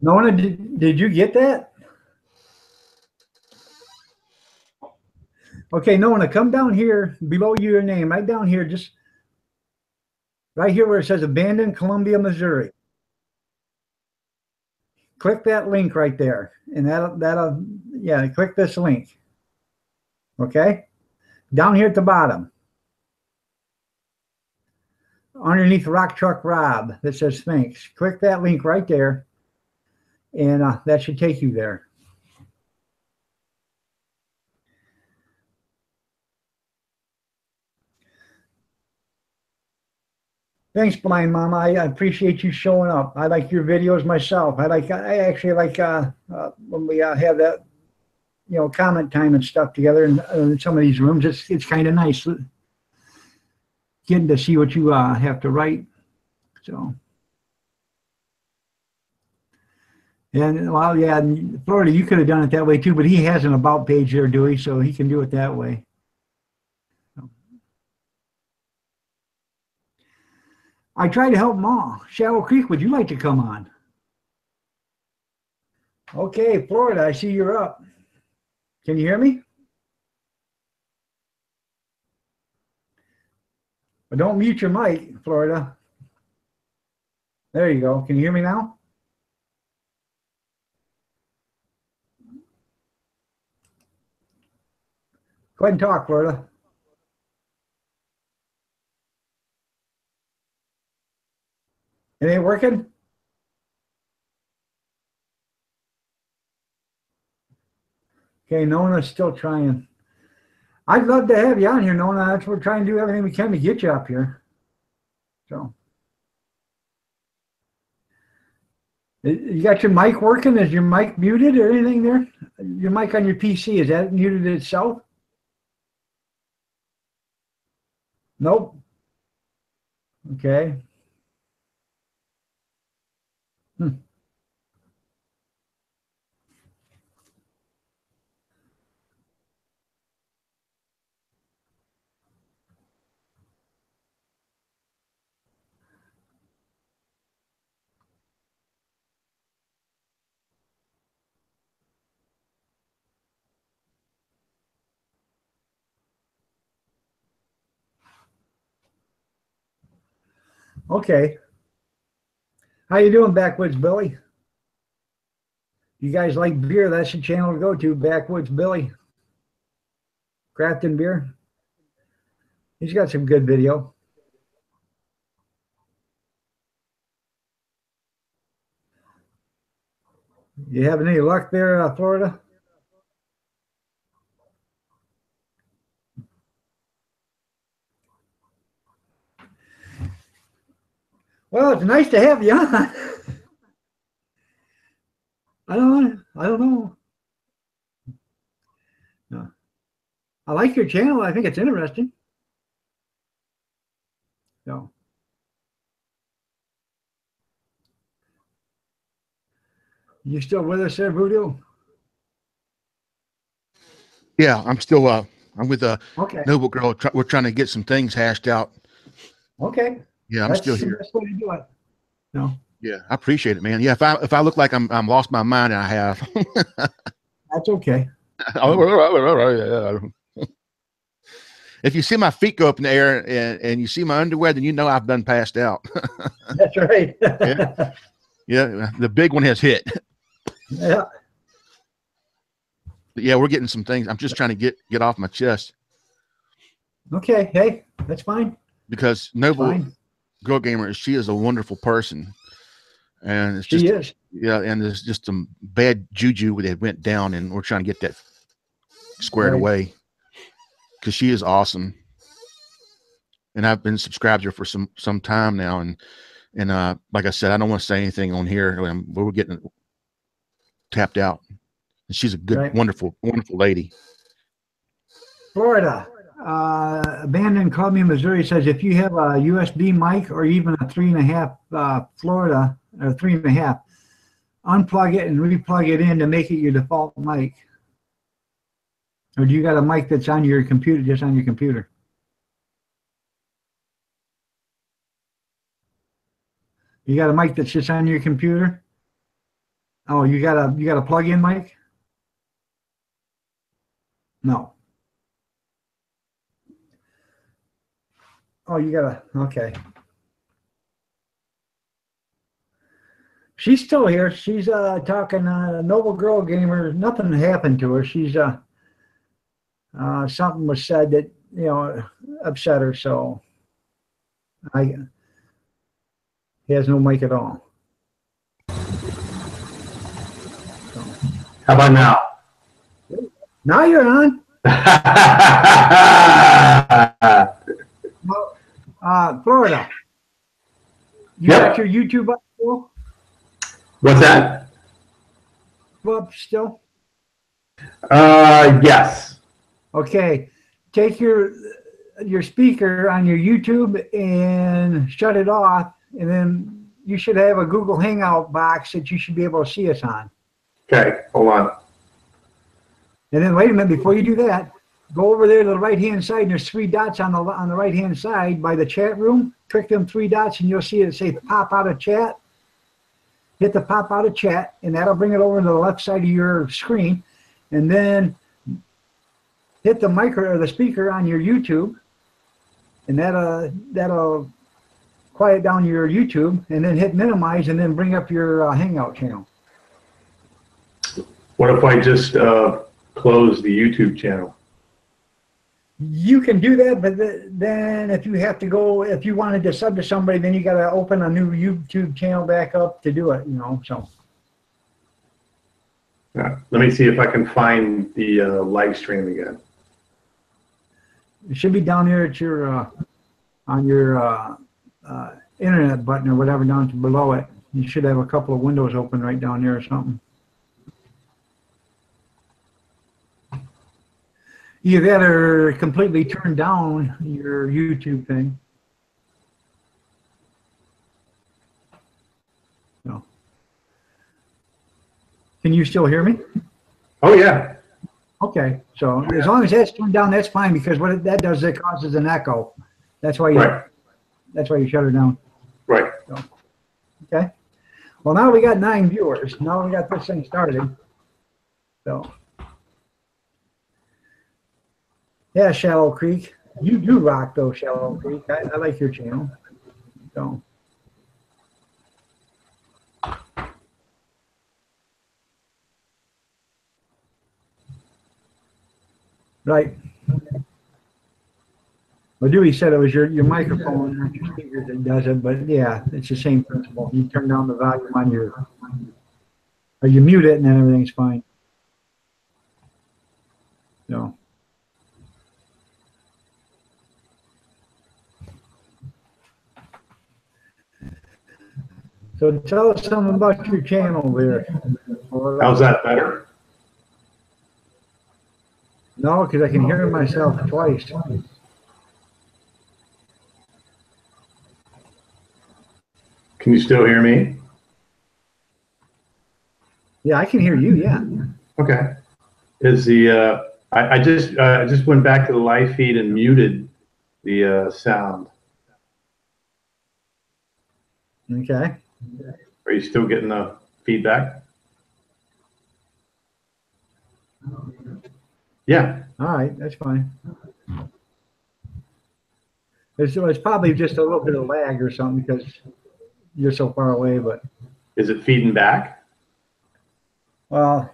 Nona, did you get that? Okay, Nona, come down here below your name, right down here, just right here where it says Abandoned Columbia, Missouri. Click that link right there, and that'll yeah, click this link. Okay, down here at the bottom, underneath Rock Truck Rob, that says thanks. Click that link right there, and that should take you there. Thanks, Blind Mama. I appreciate you showing up. I like your videos myself. I actually like when we have that, you know, comment time and stuff together in some of these rooms. It's kind of nice getting to see what you have to write. So, and well, yeah, Florida, you could have done it that way too, but he has an about page there, Dewey, so he can do it that way. I try to help Ma. Shallow Creek, would you like to come on? Okay, Florida, I see you're up. Can you hear me? But don't mute your mic, Florida. There you go. Can you hear me now? Go ahead and talk, Florida. It ain't working? Okay, Nona's still trying. I'd love to have you on here, Nona. That's what we're trying to do everything we can to get you up here. So, you got your mic working? Is your mic muted or anything there? Your mic on your PC, is that muted itself? Nope. Okay. Hmm. Okay. How you doing, Backwoods Billy? You guys like beer? That's the channel to go to, Backwoods Billy. Crafting beer. He's got some good video. You having any luck there, Florida? Well, it's nice to have you on. I don't know. No. I like your channel. I think it's interesting. So, you still with us there, Voodoo? Yeah, I'm still. I'm with Okay. Noble Girl. We're trying to get some things hashed out. Okay. Yeah, I'm still here. That's the best way to do it. No. Yeah, I appreciate it, man. Yeah, if I look like I'm lost my mind, and I have. That's okay. If you see my feet go up in the air and you see my underwear, then you know I've done passed out. That's right. Yeah. Yeah, the big one has hit. Yeah. But yeah, we're getting some things. I'm just trying to get off my chest. Okay. Hey, that's fine. Because Noble Girl Gamer, she is a wonderful person. And it's just, she is. Yeah, and there's just some bad juju that went down, and we're trying to get that squared away. Because she is awesome. And I've been subscribed to her for some time now, and like I said, I don't want to say anything on here. We're getting tapped out. And she's a good, wonderful lady. Florida, Abandoned Columbia, Missouri says if you have a USB mic or even a 3.5 Florida or 3.5, unplug it and replug it in to make it your default mic. Or do you got a mic that's on your computer, just on your computer? You got a mic that's just on your computer? Oh, you got a plug-in mic? No. Oh, you got a, okay. She's still here. She's talking Noble Girl Gamer. Nothing happened to her. She's something was said that, you know, upset her, so he has no mic at all. So. How about now? Now you're on. Well, Florida. You got your YouTube up still? What's that? Up still? Yes. Okay. Take your speaker on your YouTube and shut it off, and then you should have a Google Hangout box that you should be able to see us on. Okay, hold on. And then wait a minute, before you do that, go over there to the right-hand side, and there's 3 dots on the right-hand side by the chat room. Click them 3 dots, and you'll see it say pop out of chat. Hit the pop out of chat, and that'll bring it over to the left side of your screen. And then hit the micro or the speaker on your YouTube, and that'll quiet down your YouTube, and then hit minimize, and then bring up your Hangout channel. What if I just close the YouTube channel? You can do that, but then if you wanted to sub to somebody, then you got to open a new YouTube channel back up to do it, you know, so. Yeah. Let me see if I can find the live stream again. It should be down here at your, on your internet button or whatever down to below it. You should have a couple of windows open right down there or something. Either that or completely turn down your YouTube thing. No. Can you still hear me? Oh, yeah. Okay, so as long as that's turned down, that's fine, because what that does, it causes an echo. That's why you, Right. that's why you shut her down. Right. So, okay. Well, now we got 9 viewers. Now we got this thing started. So, yeah, Shallow Creek. You do rock though, Shallow Creek. I like your channel. So. Right. Well, Dewey said it was your microphone, not your speakers that does it, but yeah, it's the same principle. You turn down the volume on your, or you mute it and then everything's fine. So. So tell us something about your channel there. How's that better? No, because I can hear myself twice. Can you still hear me? Yeah, I can hear you. Yeah. Okay. Is the I just went back to the live feed and muted the sound. Okay. Are you still getting the feedback? Yeah. All right, that's fine. It's probably just a little bit of lag or something because you're so far away, but. Is it feeding back? Well,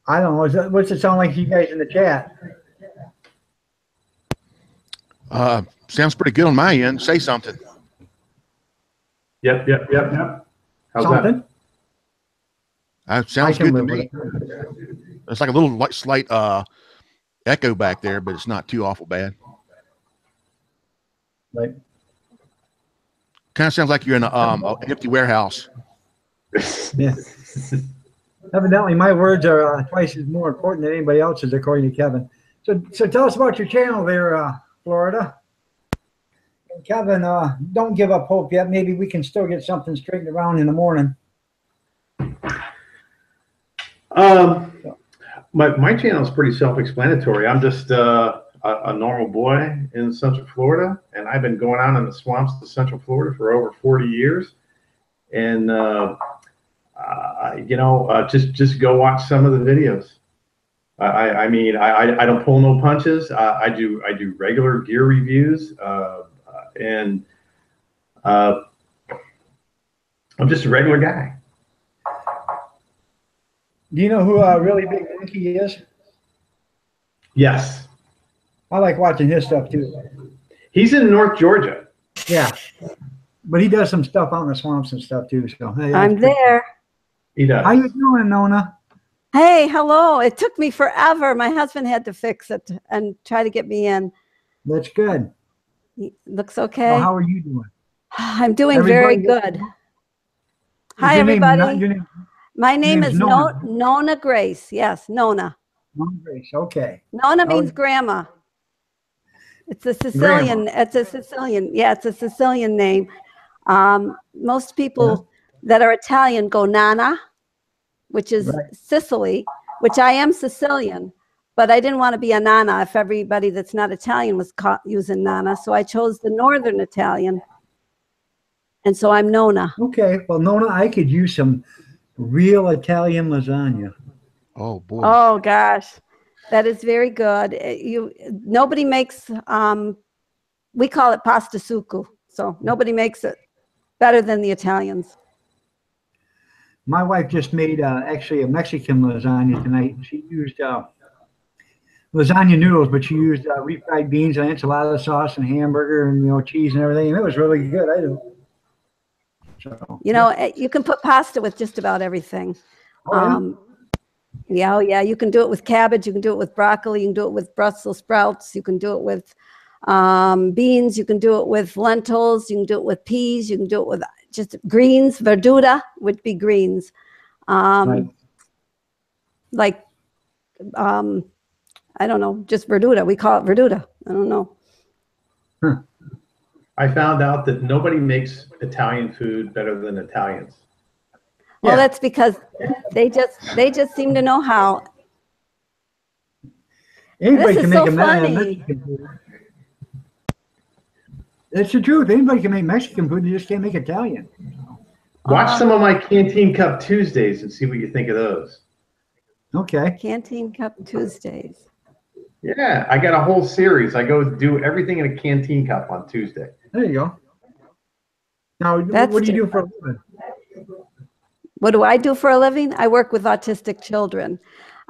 I don't know. What's it sound like to you guys in the chat? Sounds pretty good on my end. Say something. Yep. How's Something? Sounds good to me. It. It's like a little slight echo back there, but it's not too awful bad. Right. Kind of sounds like you're in an empty warehouse. Yeah. Evidently, my words are twice as more important than anybody else's, according to Kevin. So tell us about your channel there, Florida. And Kevin, don't give up hope yet. Maybe we can still get something straightened around in the morning. My channel is pretty self-explanatory. I'm just a normal boy in Central Florida, and I've been going out in the swamps of Central Florida for over 40 years. And just go watch some of the videos. I mean, I don't pull no punches. I do regular gear reviews, and I'm just a regular guy. Do you know who Really Big Monkey is? Yes. I like watching his stuff too. He's in North Georgia. Yeah. But he does some stuff out in the swamps and stuff too. So hey, I'm there. He does. How you doing, Nona? Hey, hello. It took me forever. My husband had to fix it and try to get me in. That's good. Looks okay. Well, how are you doing? I'm doing very good. Hi, everybody. My name is Nona Grace. Yes, Nona. Nona Grace. Okay. Nona means grandma. It's a Sicilian. Grandma. It's a Sicilian. Yeah, it's a Sicilian name. Most people that are Italian go Nana, which is Sicily, which I am Sicilian, but I didn't want to be a Nana if everybody that's not Italian was using Nana. So I chose the Northern Italian. And so I'm Nona. Okay. Well, Nona, I could use some real Italian lasagna. Oh boy. Oh gosh. That is very good. Nobody makes, we call it pasta succo. So nobody makes it better than the Italians. My wife just made actually a Mexican lasagna tonight. She used lasagna noodles, but she used refried beans and enchilada sauce and hamburger and cheese and everything. And it was really good. I do. So, you can put pasta with just about everything. Yeah, you can do it with cabbage. You can do it with broccoli. You can do it with Brussels sprouts. You can do it with beans. You can do it with lentils. You can do it with peas. You can do it with just greens. Verdura would be greens. Like I don't know, just Verduta. We call it Verduta. I don't know. I found out that nobody makes Italian food better than Italians. Well, Yeah. that's because they just seem to know how. Anybody This can is make so a funny. Mexican food. That's the truth. Anybody can make Mexican food. You just can't make Italian. Watch some of my Canteen Cup Tuesdays and see what you think of those. Okay. Canteen Cup Tuesdays. Yeah, I got a whole series. I go do everything in a canteen cup on Tuesday. There you go. Now, That's what do you do for a living? What do I do for a living? I work with autistic children.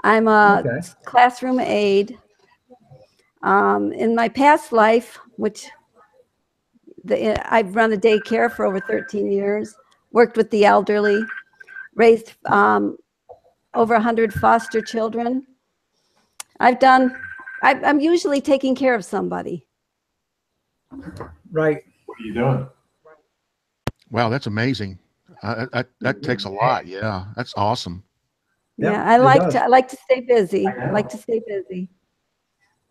I'm a Okay. classroom aide. In my past life, which I've run a daycare for over 13 years, worked with the elderly, raised over 100 foster children. I'm usually taking care of somebody. Right. What are you doing? Wow, that's amazing. That takes a lot. Yeah, that's awesome. Yep, Yeah, I it like does. to stay busy. I I know. like to stay busy.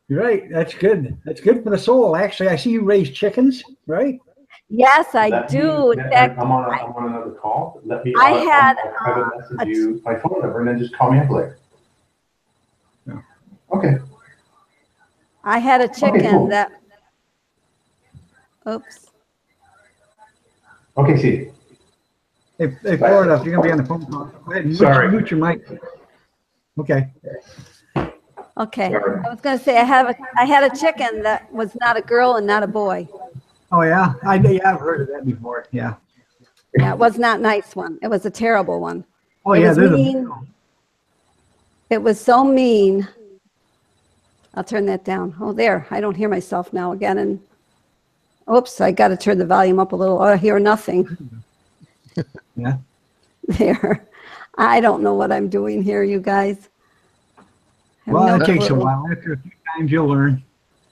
You're right. That's good. That's good for the soul. Actually, I see you raise chickens, right? Yes, I Let me- do. In fact, I'm on another call. Let me. I had, I'll message you my phone number and then just call me up later. Yeah. Okay. I had a chicken cool. that. Oops. Okay, see. Hey, Florida, if you're gonna be on the phone call, go ahead and Sorry. mute your mic. Okay. Okay. Sorry. I was going to say I had a chicken that was not a girl and not a boy. Oh yeah, I've heard of that before. Yeah. Yeah, it was not a nice one. It was a terrible one. Oh It yeah, was there's mean. It was so mean. I'll turn that down. Oh, there. I don't hear myself now again. And oops, I got to turn the volume up a little. I hear nothing. Yeah. There. I don't know what I'm doing here, you guys. I have Well, no it takes a clue. while. After a few times, you'll learn.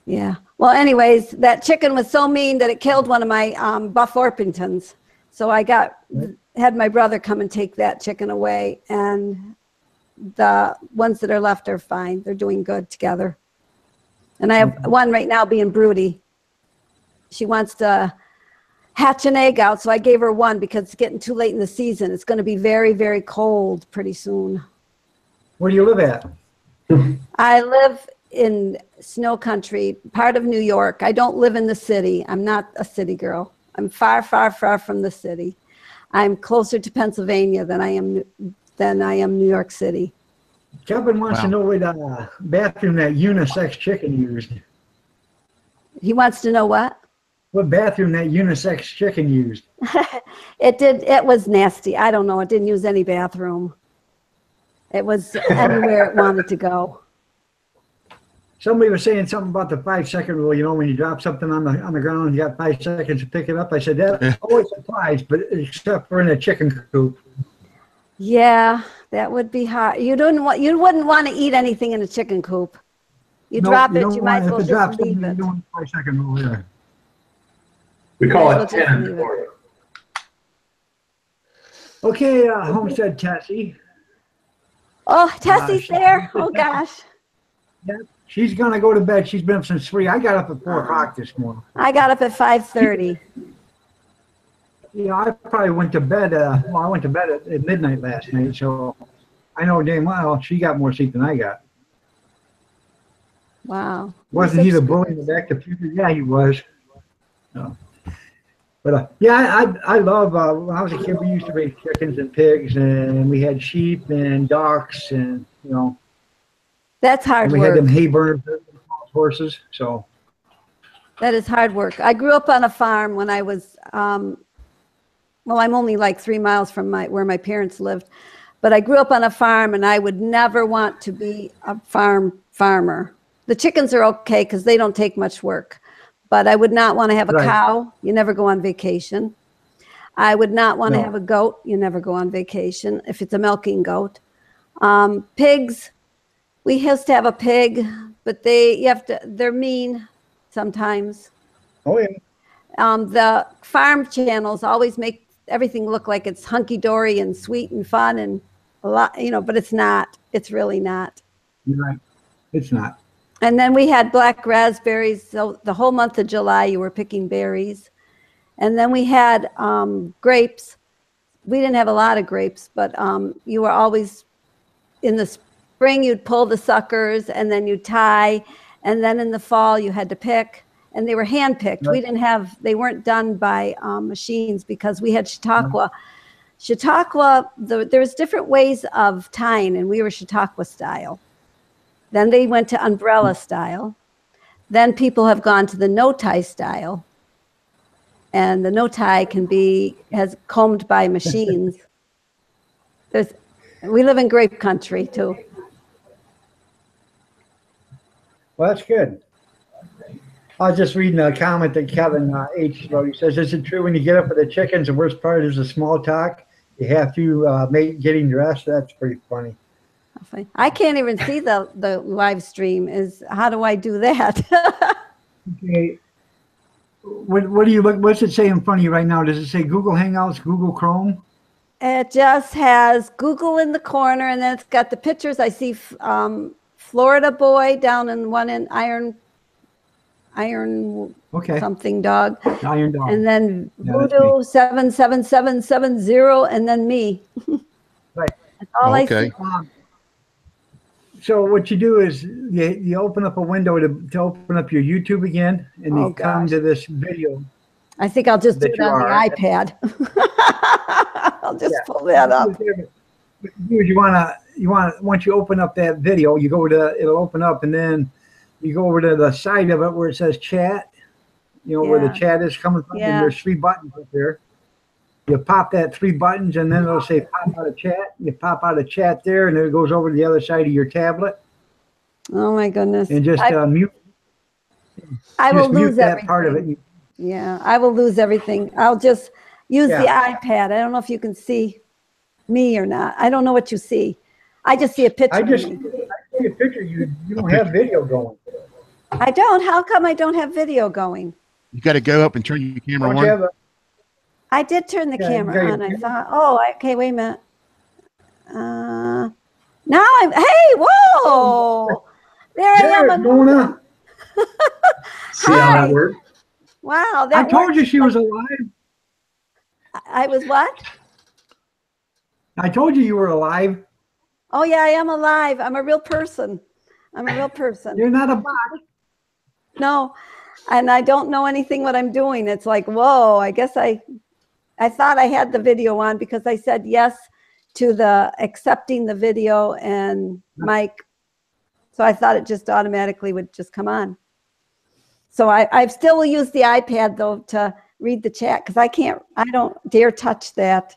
Yeah. Well, anyways, that chicken was so mean that it killed one of my Buff Orpingtons. So I had my brother come and take that chicken away, and the ones that are left are fine. They're doing good together. And I have one right now being broody. She wants to hatch an egg out, so I gave her one because it's getting too late in the season. It's going to be very, very cold pretty soon. Where do you live at? I live in snow country, part of New York. I don't live in the city. I'm not a city girl. I'm far, far, far from the city. I'm closer to Pennsylvania than I am New York City. Kevin wants to Wow. know what bathroom that unisex chicken used. He wants to know what? What bathroom that unisex chicken used. It was nasty. I don't know. It didn't use any bathroom. It was anywhere it wanted to go. Somebody was saying something about the 5-second rule. You know, when you drop something on the ground, you got 5 seconds to pick it up. I said that always applies, but except for in a chicken coop. Yeah, that would be hard. You wouldn't want to eat anything in a chicken coop. You No, drop it, don't you might as want- well if it drops just leave something, it. you don't want 5-second rule there. We call Might it as well just 10 leave it. for you. Okay, Homestead Tessie. Oh, Tessie's she- there. Oh gosh. She's gonna go to bed. She's been up since 3. I got up at 4 o'clock this morning. I got up at 5:30. Yeah, I probably went to bed. I went to bed at midnight last night, so I know damn well she got more sleep than I got. Wow. Wasn't he the bully in the back of the future? Yeah, he was. No. But yeah, I love. When I was a kid, we used to raise chickens and pigs, and we had sheep and ducks, and That's hard and we had work. them hay burners, horses. So That is hard work. I grew up on a farm when I was, well, I'm only like 3 miles from where my parents lived, but I grew up on a farm, and I would never want to be a farmer. The chickens are okay because they don't take much work, but I would not want to have a Right. cow. You never go on vacation. I would not want to No. have a goat. You never go on vacation if it's a milking goat. Pigs, we used to have a pig, but they're mean sometimes. oh yeah, The farm channels always make everything look like it's hunky-dory and sweet and fun and a lot, but it's not. It's really not. you're right. It's not. And then we had black raspberries. So the whole month of July, you were picking berries. And then we had grapes. We didn't have a lot of grapes, but you were always in the spring, you'd pull the suckers and then you'd tie. And then in the fall, you had to pick. And they were hand picked. Right. We didn't have, they weren't done by machines because we had Chautauqua. Chautauqua, there's different ways of tying, and we were Chautauqua style. Then they went to umbrella style. Then people have gone to the no-tie style. And the no-tie has combed by machines. We live in grape country too. Well, that's good. I was just reading a comment that Kevin H. wrote. He says, "Is it true when you get up with the chickens, the worst part is the small talk? You have to make getting dressed." That's pretty funny. I can't even see the live stream. How do I do that? Okay. What do you look? What's it say in front of you right now? Does it say Google Hangouts, Google Chrome? It just has Google in the corner, and then it's got the pictures. I see Florida Boy down in one in Iron Okay. something dog. Iron Dog. And then Yeah, that's Voodoo 77770, and then me. Right. That's all Okay. I see. So what you do is you open up a window to open up your YouTube again, and Oh, you come gosh. to this video. I think I'll just do that it you on are. the iPad. I'll just Yeah. pull that up. You want once you open up that video, it'll open up, and then you go over to the side of it where it says chat, where the Yeah. chat is coming from, Yeah. and there's 3 buttons up there. You pop that 3 buttons, and then it'll say pop out of chat. You pop out of chat there, and then it goes over to the other side of your tablet, Oh my goodness. and just mute. I will Just mute lose that everything. part of it. Yeah, I will lose everything. I'll just use the Yeah. iPad. I don't know if you can see me or not. I don't know what you see. I just see a picture I of see me. a picture. You don't have video going. I don't. How come I don't have video going? You got to go up and turn your camera Don't you on. have a, I did turn the Yeah, camera you got on. I your- thought, okay, wait a minute. Now hey, whoa! There I am. There's Mona. See how Hi. that works? Wow, I that told you works. she was alive. I was what? I told you were alive. Oh yeah, I am alive. I'm a real person. I'm a real person. You're not a bot. No, and I don't know anything what I'm doing. It's like, whoa, I guess I thought I had the video on because I said yes to the accepting the video and mic. So I thought it just automatically would just come on. So I still will use the iPad though to read the chat because I don't dare touch that.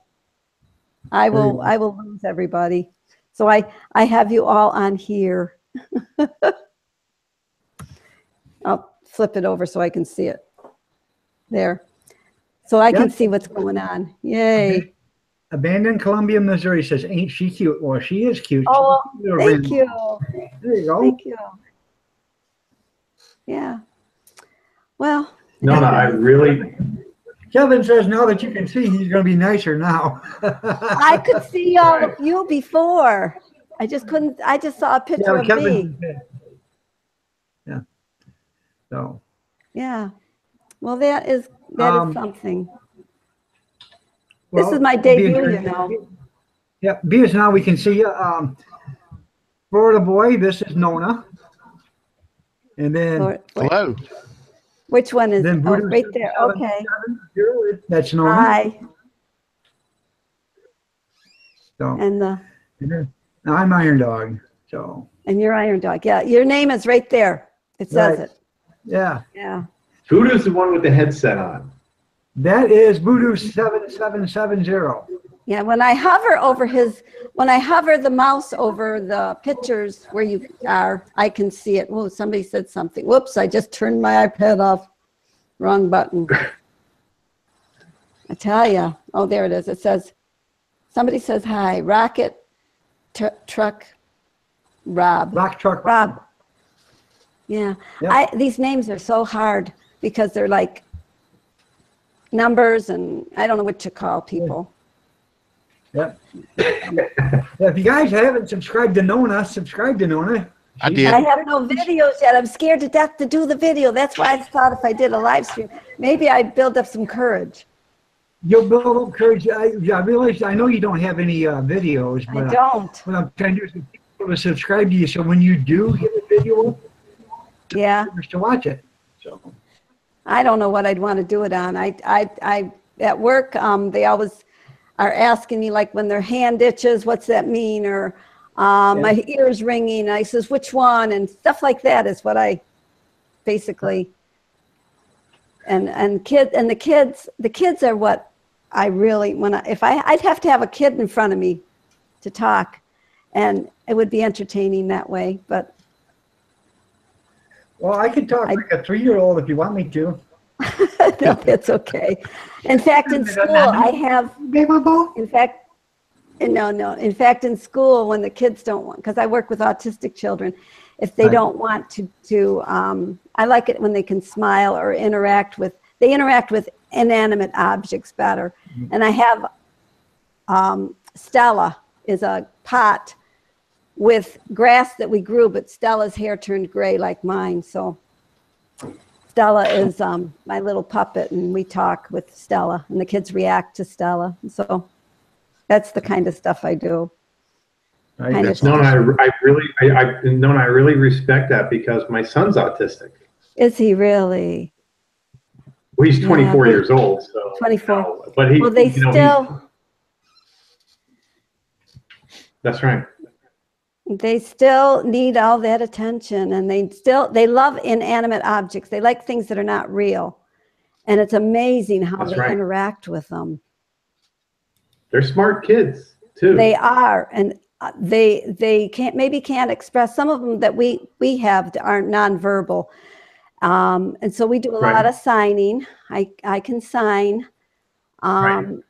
I will lose everybody. So I have you all on here. I'll flip it over so I can see it. There. So I can Yep. see what's going on. Yay. Abandoned Columbia, Missouri says, "Ain't she cute?" Well, she is cute. Oh, She's a thank little you. There you go. Thank you. Yeah. Well, No, I really, Kevin says now that you can see, he's going to be nicer now. I could see all of you before. I just couldn't. I just saw a picture of me. Kevin. Yeah. So. Yeah. Well, that is something. Well, This is my debut, you know. Yeah, Beavis, now we can see you. Florida Boy, this is Nona. And then, Hello. Which one is? then Oh, Voodoo right there. Okay. 777, that's Nona. Hi. So, And now I'm Iron Dog. So, you're Iron Dog. Yeah. Your name is right there. It says Right. it. yeah, Yeah. Voodoo's the one with the headset on. that is Voodoo 7770. Yeah. When I hover the mouse over the pictures where you are, I can see it. Whoa, somebody said something. Whoops, I just turned my iPad off. Wrong button. I tell ya. Oh, there it is. It says, somebody says hi. Rocket Truck Rob. Rock Truck. Rob. Yeah. Yep. These names are so hard because they're like numbers and I don't know what to call people. Yep. If you guys haven't subscribed to Nona, subscribe to Nona. I She- did. I have no videos yet. I'm scared to death to do the video. That's why I thought if I did a live stream, maybe I'd build up some courage. You'll build up courage. I realize, I know you don't have any videos, I but don't. what I'm trying to do is get people to subscribe to you. So when you do get a video, Yeah. to watch it. So I don't know what I'd want to do it on. I at work, they always are asking me, like, when their hand itches, what's that mean? Or my ear's ringing. I says, which one? And stuff like that is what I basically. And the kids are what I really I'd have to have a kid in front of me to talk, and it would be entertaining that way. But well, I can talk like a 3-year-old if you want me to. no, it's okay. In fact, in school, I have. In fact, no. In fact, in school, when the kids don't want, because I work with autistic children, if they don't want to, I like it when they can smile or interact with inanimate objects better. And I have Stella is a pot with grass that we grew, but Stella's hair turned gray like mine. So Stella is my little puppet, and we talk with Stella, and the kids react to Stella. So that's the kind of stuff I do. Kind of No, I really respect that, because my son's autistic. Is he really? Well, he's 24 years old, so 24. you know, but he. Well, they you know, still. That's right. They still need all that attention, and they love inanimate objects. They like things that are not real, and it's amazing how That's they right. interact with them. They're smart kids too. They are, and they can't express. Some of them that we have aren't nonverbal, and so we do a lot of signing. I can sign, and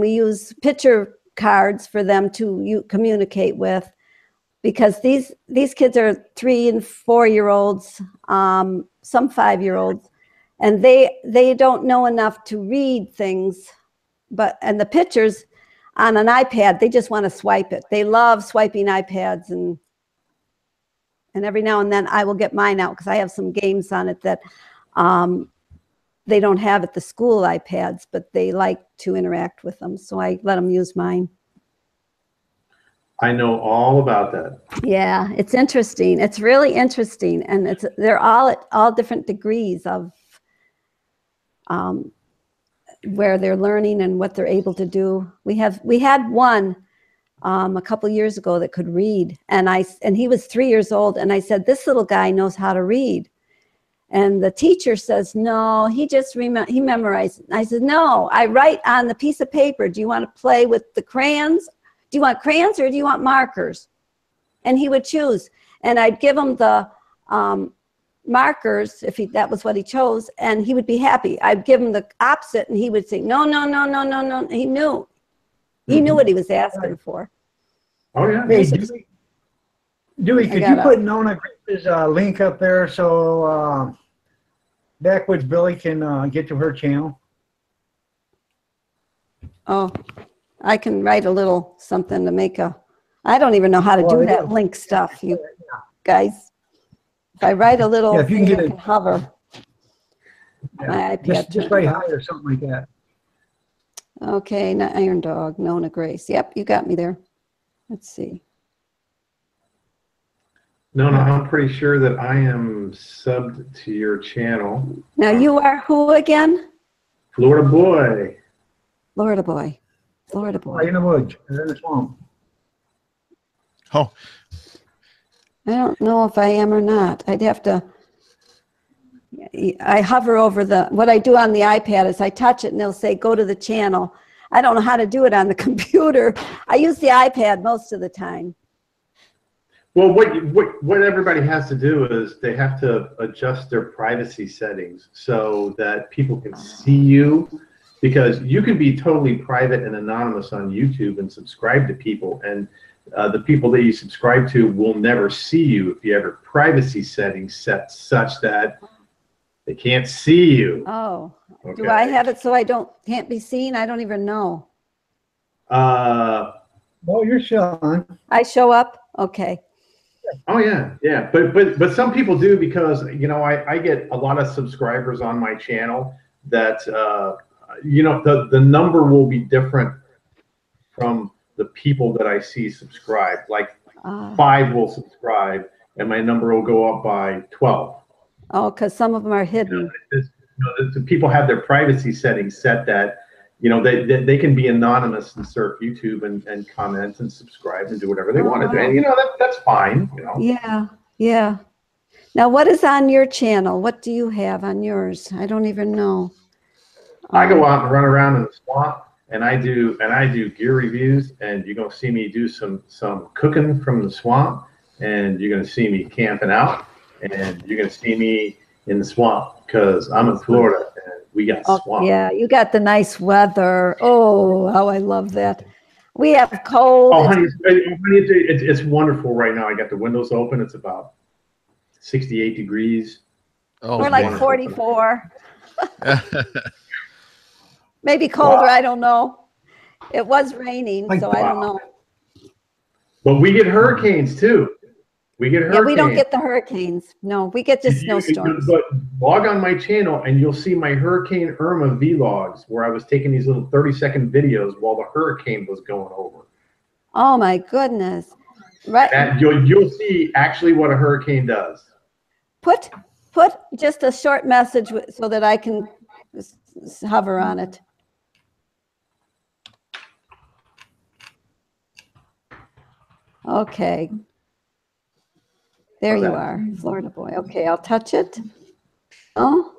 we use picture cards for them to communicate with. Because these kids are 3 and 4 year olds, some 5-year-olds, and they don't know enough to read things, and the pictures on an iPad, they just want to swipe it. They love swiping iPads, and every now and then I will get mine out because I have some games on it that they don't have at the school iPads, but they like to interact with them, so I let them use mine. I know all about that. Yeah, it's interesting. It's really interesting, and they're all at all different degrees of where they're learning and what they're able to do. We had one a couple years ago that could read, and he was 3 years old, and I said, this little guy knows how to read, and the teacher says, no, he memorized. I said, no, I write on the piece of paper. Do you want to play with the crayons? Do you want crayons or do you want markers? And he would choose. And I'd give him the markers if that was what he chose, and he would be happy. I'd give him the opposite, and he would say, no, no, no, no, no, no. He knew. He knew what he was asking for. Oh, yeah. Hey, Dewey, could you put Nona Grace's link up there so Backwoods Billy can get to her channel? Oh. I can write a little something to make I don't even know how to do that link stuff, you guys. If I write a little, if you can get I can hover. My iPad. Just write hi or something like that. Okay, Iron Dog, Nona Grace. Yep, you got me there. Let's see. No, I'm pretty sure that I am subbed to your channel. Now you are who again? Florida Boy. Florida Boy. Florida Boy. In the woods, in the swamp. Oh, I don't know if I am or not. I'd have to. I hover over what I do on the iPad is I touch it and they'll say, go to the channel. I don't know how to do it on the computer. I use the iPad most of the time. Well, what everybody has to do is they have to adjust their privacy settings so that people can see you, because you can be totally private and anonymous on YouTube and subscribe to people, and the people that you subscribe to will never see you if you have your privacy settings set such that they can't see you. Oh, Okay. Do I have it so I can't be seen? I don't even know. Well, you're Sean. I show up? Okay. Oh yeah, yeah. But some people do because I get a lot of subscribers on my channel that the number will be different from the people that I see subscribe. Like 5 will subscribe, and my number will go up by 12. Oh, because some of them are hidden. People have their privacy settings set that they can be anonymous and surf YouTube and comment and subscribe and do whatever they want to do. And that's fine. Yeah, yeah. Now, what is on your channel? What do you have on yours? I don't even know. I go out and run around in the swamp, and I do gear reviews, and you're gonna see me do some cooking from the swamp, and you're gonna see me camping out, and you're gonna see me in the swamp because I'm in Florida and we got swamp. Yeah, you got the nice weather. Oh, how I love that. We have cold. Oh, honey, it's wonderful right now. I got the windows open. It's about 68 degrees. Oh, we're like 44. Maybe colder. Wow. I don't know. It was raining, so I don't know. But we get hurricanes too. We get hurricanes. Yeah, we don't get the hurricanes. No, we get just snowstorms. But log on my channel and you'll see my Hurricane Irma vlogs where I was taking these little 30-second videos while the hurricane was going over. Oh my goodness! Right. And you'll see actually what a hurricane does. Put just a short message so that I can hover on it. Okay. There you are, Florida boy. Okay, I'll touch it. Oh.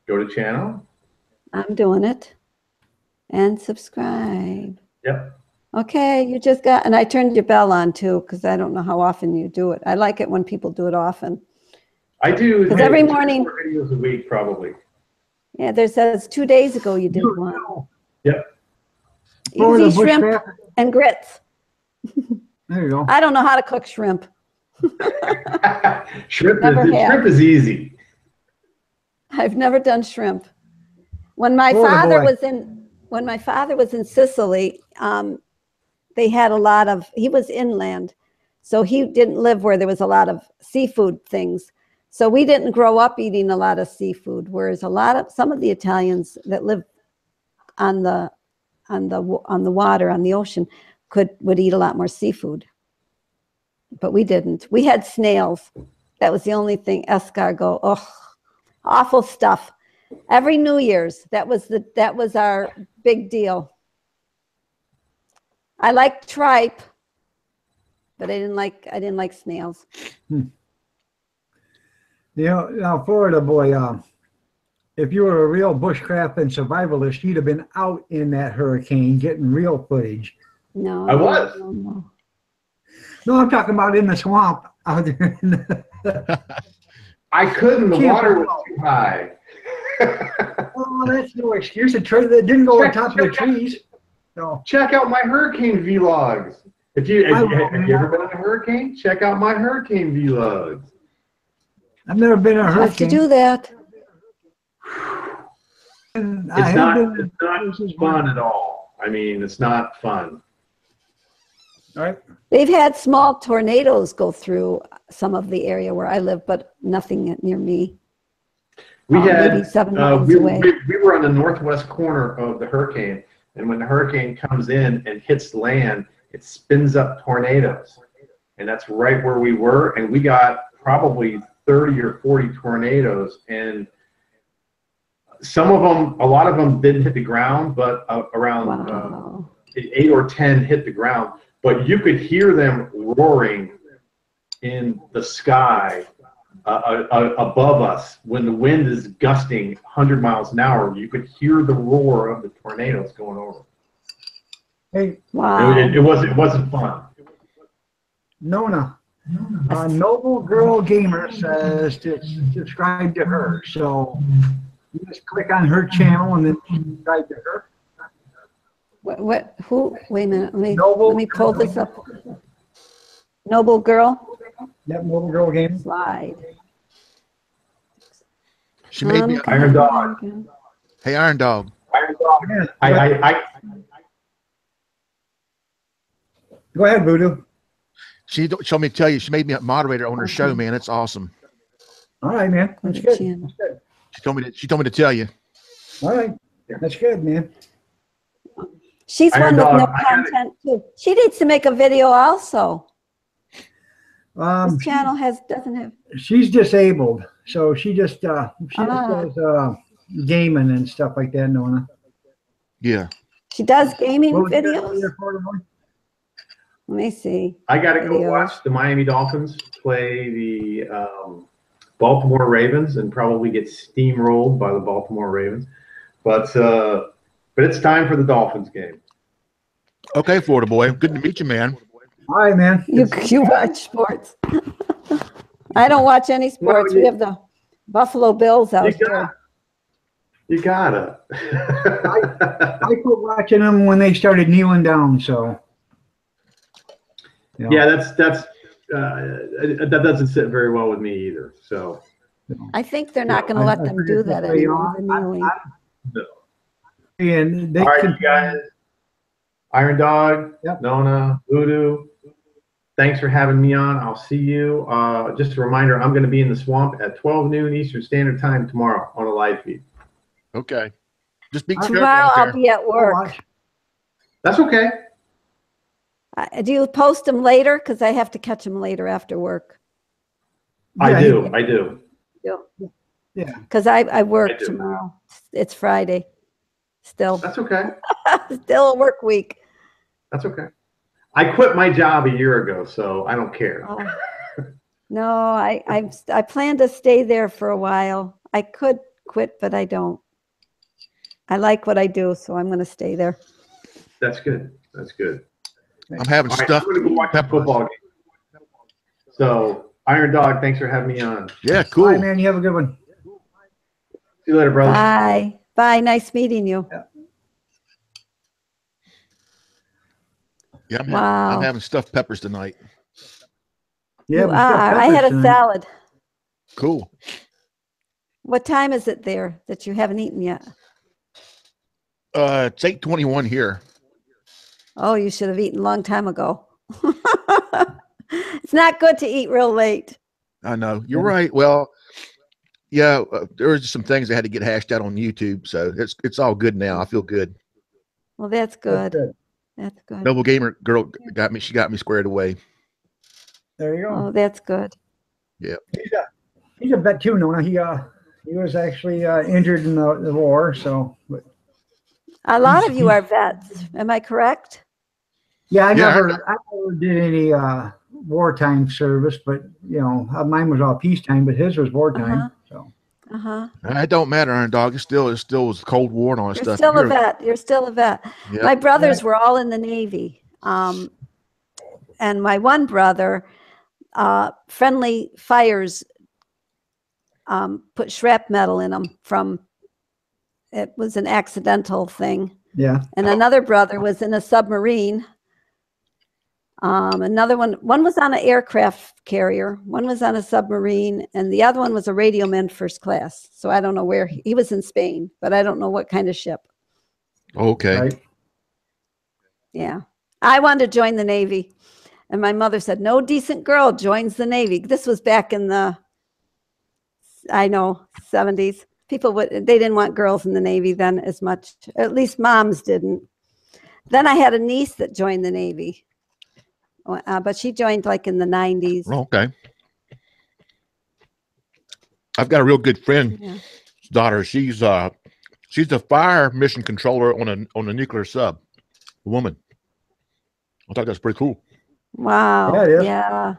Go to channel. I'm doing it. And subscribe. Yep. Okay, you just got, and I turned your bell on too, because I don't know how often you do it. I like it when people do it often. I do. Because every morning. 4 videos a week, probably. Yeah, there says 2 days ago you did one. Yep. Easy shrimp and grits. There you go. I don't know how to cook shrimp. Shrimp is easy. I've never done shrimp. When my father was in Sicily, they had a lot of, he was inland, so he didn't live where there was a lot of seafood things. So we didn't grow up eating a lot of seafood, whereas some of the Italians that live on the water, on the ocean, would eat a lot more seafood. But we didn't. We had snails. That was the only thing. Escargot. Oh, awful stuff. Every New Year's, that was our big deal. I liked tripe, but I didn't like snails. Now Florida boy, if you were a real bushcraft and survivalist, you'd have been out in that hurricane getting real footage. No, I was. No, I'm talking about in the swamp out there. I couldn't. The water was too high. Oh, that's no excuse. It didn't go on top of the trees. No. Check out my hurricane vlogs. Have you ever been on a hurricane? Check out my hurricane vlogs. I've never been on a hurricane. I have to do that. It's not fun at all. I mean, it's not fun. All right. They've had small tornadoes go through some of the area where I live, but nothing near me. We had maybe 7 miles away. We were on the northwest corner of the hurricane, and when the hurricane comes in and hits land, it spins up tornadoes, and that's right where we were. And we got probably 30 or 40 tornadoes, and some of them, a lot of them didn't hit the ground, but around 8 or 10 hit the ground. But you could hear them roaring in the sky above us. When the wind is gusting 100 miles an hour, you could hear the roar of the tornadoes going over. Hey, wow! It wasn't fun. Nona, Noble Girl Gamer says to subscribe to her. So you just click on her channel and then subscribe to her. What? Who? Wait a minute. Let me pull this up. Noble Girl. Yep, Noble Girl Gamer. Slide. She made me Iron Dog. Hey, Iron Dog. Iron Dog. Go ahead, Voodoo. She told me to tell you she made me a moderator on her show, man. It's awesome. All right, man. That's What a good. channel. That's good. She told me to tell you. All right. That's good, man. She's Iron one with Dog, no I gotta- content too. She needs to make a video also. This She- channel doesn't have. she's disabled, so she just Ah. does gaming and stuff like that, Nona. Yeah. She does gaming What was that videos. there for, Nona? Let me see. I got to go Videos. watch the Miami Dolphins play the Baltimore Ravens and probably get steamrolled by the Baltimore Ravens. But it's time for the Dolphins game. Okay, Florida boy. Good to meet you, man. All right, man. You watch sports. I don't watch any sports. We have the Buffalo Bills out here. You gotta. I quit watching them when they started kneeling down, so. You know, Yeah, that doesn't sit very well with me either. So I think they're not going to let them do that anymore. The kneeling. And they all right, can, you guys. Iron Dog, Yep. Nona, Voodoo. Thanks for having me on. I'll see you. Just a reminder, I'm going to be in the swamp at 12 noon Eastern Standard Time tomorrow on a live feed. Okay. Just be careful Tomorrow out I'll there. be at work. That's okay. Do you post them later? Because I have to catch them later after work. I Yeah, do. yeah. Because I work I do. tomorrow. It's Friday. Still, That's okay. still a work week. That's okay. I quit my job a year ago, so I don't care. Oh. No, I plan to stay there for a while. I could quit, but I don't. I like what I do, so I'm going to stay there. That's good. That's good. I'm having All right, stuff. I'm going to go watch the football game. So, Iron Dog, thanks for having me on. Yeah, All cool. right, man. You have a good one. See you later, brother. Bye. Bye. Nice meeting you. Yeah, I'm Wow. having stuffed peppers tonight. Yeah, You we still are. I peppers had a tonight. salad. Cool. What time is it there that you haven't eaten yet? It's 8:21 here. Oh, you should have eaten a long time ago. It's not good to eat real late. I know. You're right. Well, yeah, there was just some things that had to get hashed out on YouTube, so it's all good now. I feel good. Well, that's That's good. good. That's good. Noble Gamer girl got me. She got me squared away. There you go. Oh, that's good. He's a vet too, Nona. He was actually injured in the war, so. But, A lot of you are vets. Am I correct? yeah, I Yeah, never did any wartime service, but mine was all peacetime, but his was wartime. Uh-huh. So. Uh-huh. It don't matter, Iron Dog. It still was Cold War and all that You're stuff. still a vet. You're still a vet. Yeah. My brothers were all in the Navy. And my one brother, Friendly Fires, put shrapnel in him it was an accidental thing. Yeah. And another brother was in a submarine. Another one was on an aircraft carrier, one was on a submarine, and the other one was a radio man first class. So I don't know where he was in Spain, but I don't know what kind of ship. Okay. Right. Yeah. I wanted to join the Navy. And my mother said, no decent girl joins the Navy. This was back in the, 70s. They didn't want girls in the Navy then as much. At least moms didn't. Then I had a niece that joined the Navy. But she joined like in the 90s. Okay. I've got a real good friend, Yeah. daughter. She's a fire mission controller on a nuclear sub. A woman. I thought that's pretty cool. Wow. Yeah, it is. Yeah.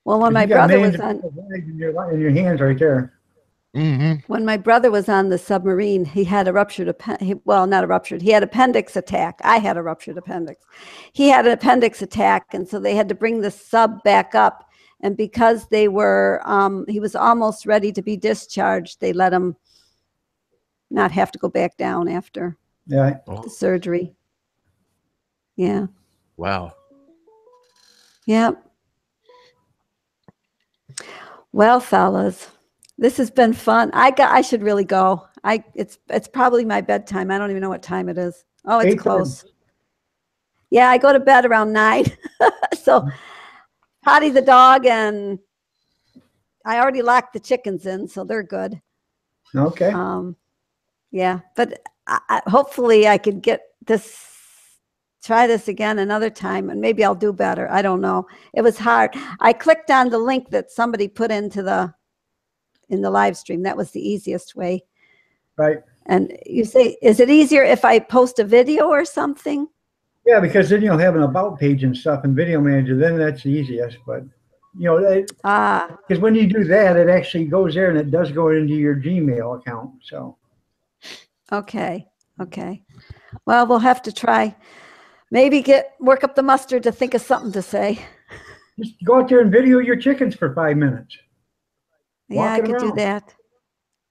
Well, when You my got brother names was on in your hands right there. Mm-hmm. when my brother was on the submarine, he had a ruptured not a ruptured. He had appendix attack. I had a ruptured appendix. He had an appendix attack, and so they had to bring the sub back up. And because they were, he was almost ready to be discharged, they let him not have to go back down after Yeah. the surgery. Yeah. Wow. Yep. Well, fellas, this has been fun. I should really go. It's probably my bedtime. I don't even know what time it is. Oh, it's 8:30. close. Yeah, I go to bed around 9. So potty the dog, and I already locked the chickens in, so they're good. Okay. Yeah, but hopefully I could try this again another time, and maybe I'll do better. I don't know. It was hard. I clicked on the link that somebody put in the live stream. That was the easiest way. Right. And you say, is it easier if I post a video or something? Yeah, because then you'll have an about page and stuff in Video Manager. Then that's the easiest. But because when you do that, it actually goes there and it does go into your Gmail account. So. Okay. Well, we'll have to try. Maybe work up the mustard to think of something to say. Just go out there and video your chickens for 5 minutes. Yeah, I could do that.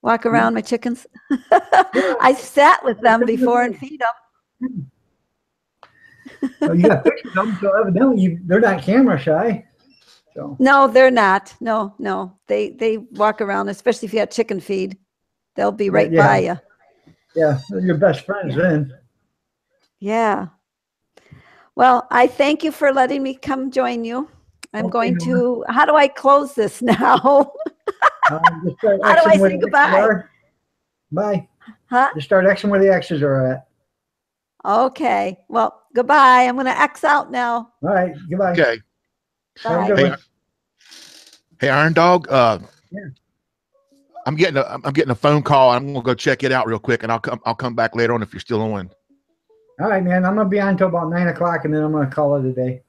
Walk around my chickens. I sat with them before and feed them. So you got pictures of them, so evidently they're not camera shy. So. No, they're not. No. They walk around, especially if you got chicken feed. They'll be right by you. Yeah, they're your best friends then. Yeah. Well, I thank you for letting me come join you. I'm going to, how do I close this now? How do I say goodbye? Bye. Huh? Just start Xing where the X's are at. Okay. Well, goodbye. I'm going to X out now. All right. Goodbye. Okay. Bye. Hey, Iron Dog. Yeah. I'm getting a phone call. I'm gonna go check it out real quick, and I'll come back later on if you're still on. All right, man. I'm gonna be on until about 9 o'clock, and then I'm gonna call it a day.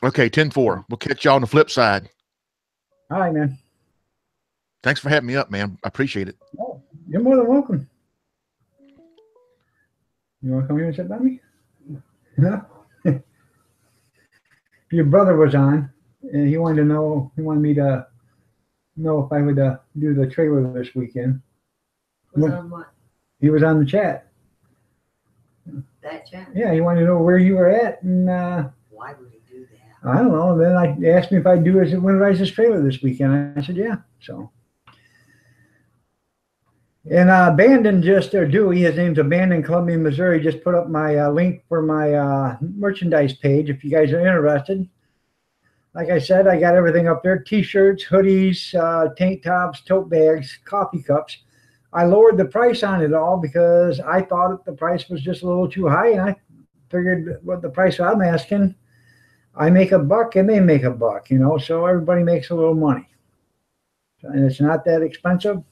Okay, 10-4. We'll catch y'all on the flip side. All right, man. Thanks for having me up, man. I appreciate it. Oh, you're more than welcome. You want to come here and sit by me? No. Your brother was on, and he wanted me to know if I would do the trailer this weekend. Was on what? He was on the chat. That chat? Yeah, he wanted to know where you were at, and Why would he do that? I don't know. And then they asked me if I'd do his Winterize trailer this weekend. I said, yeah. So. And Bandon Dewey, his name's Abandon Columbia, Missouri, just put up my link for my merchandise page if you guys are interested. Like I said, I got everything up there. T-shirts, hoodies, tank tops, tote bags, coffee cups. I lowered the price on it all because I thought the price was just a little too high, and I figured what the price I'm asking, I make a buck and they make a buck, so everybody makes a little money. And it's not that expensive.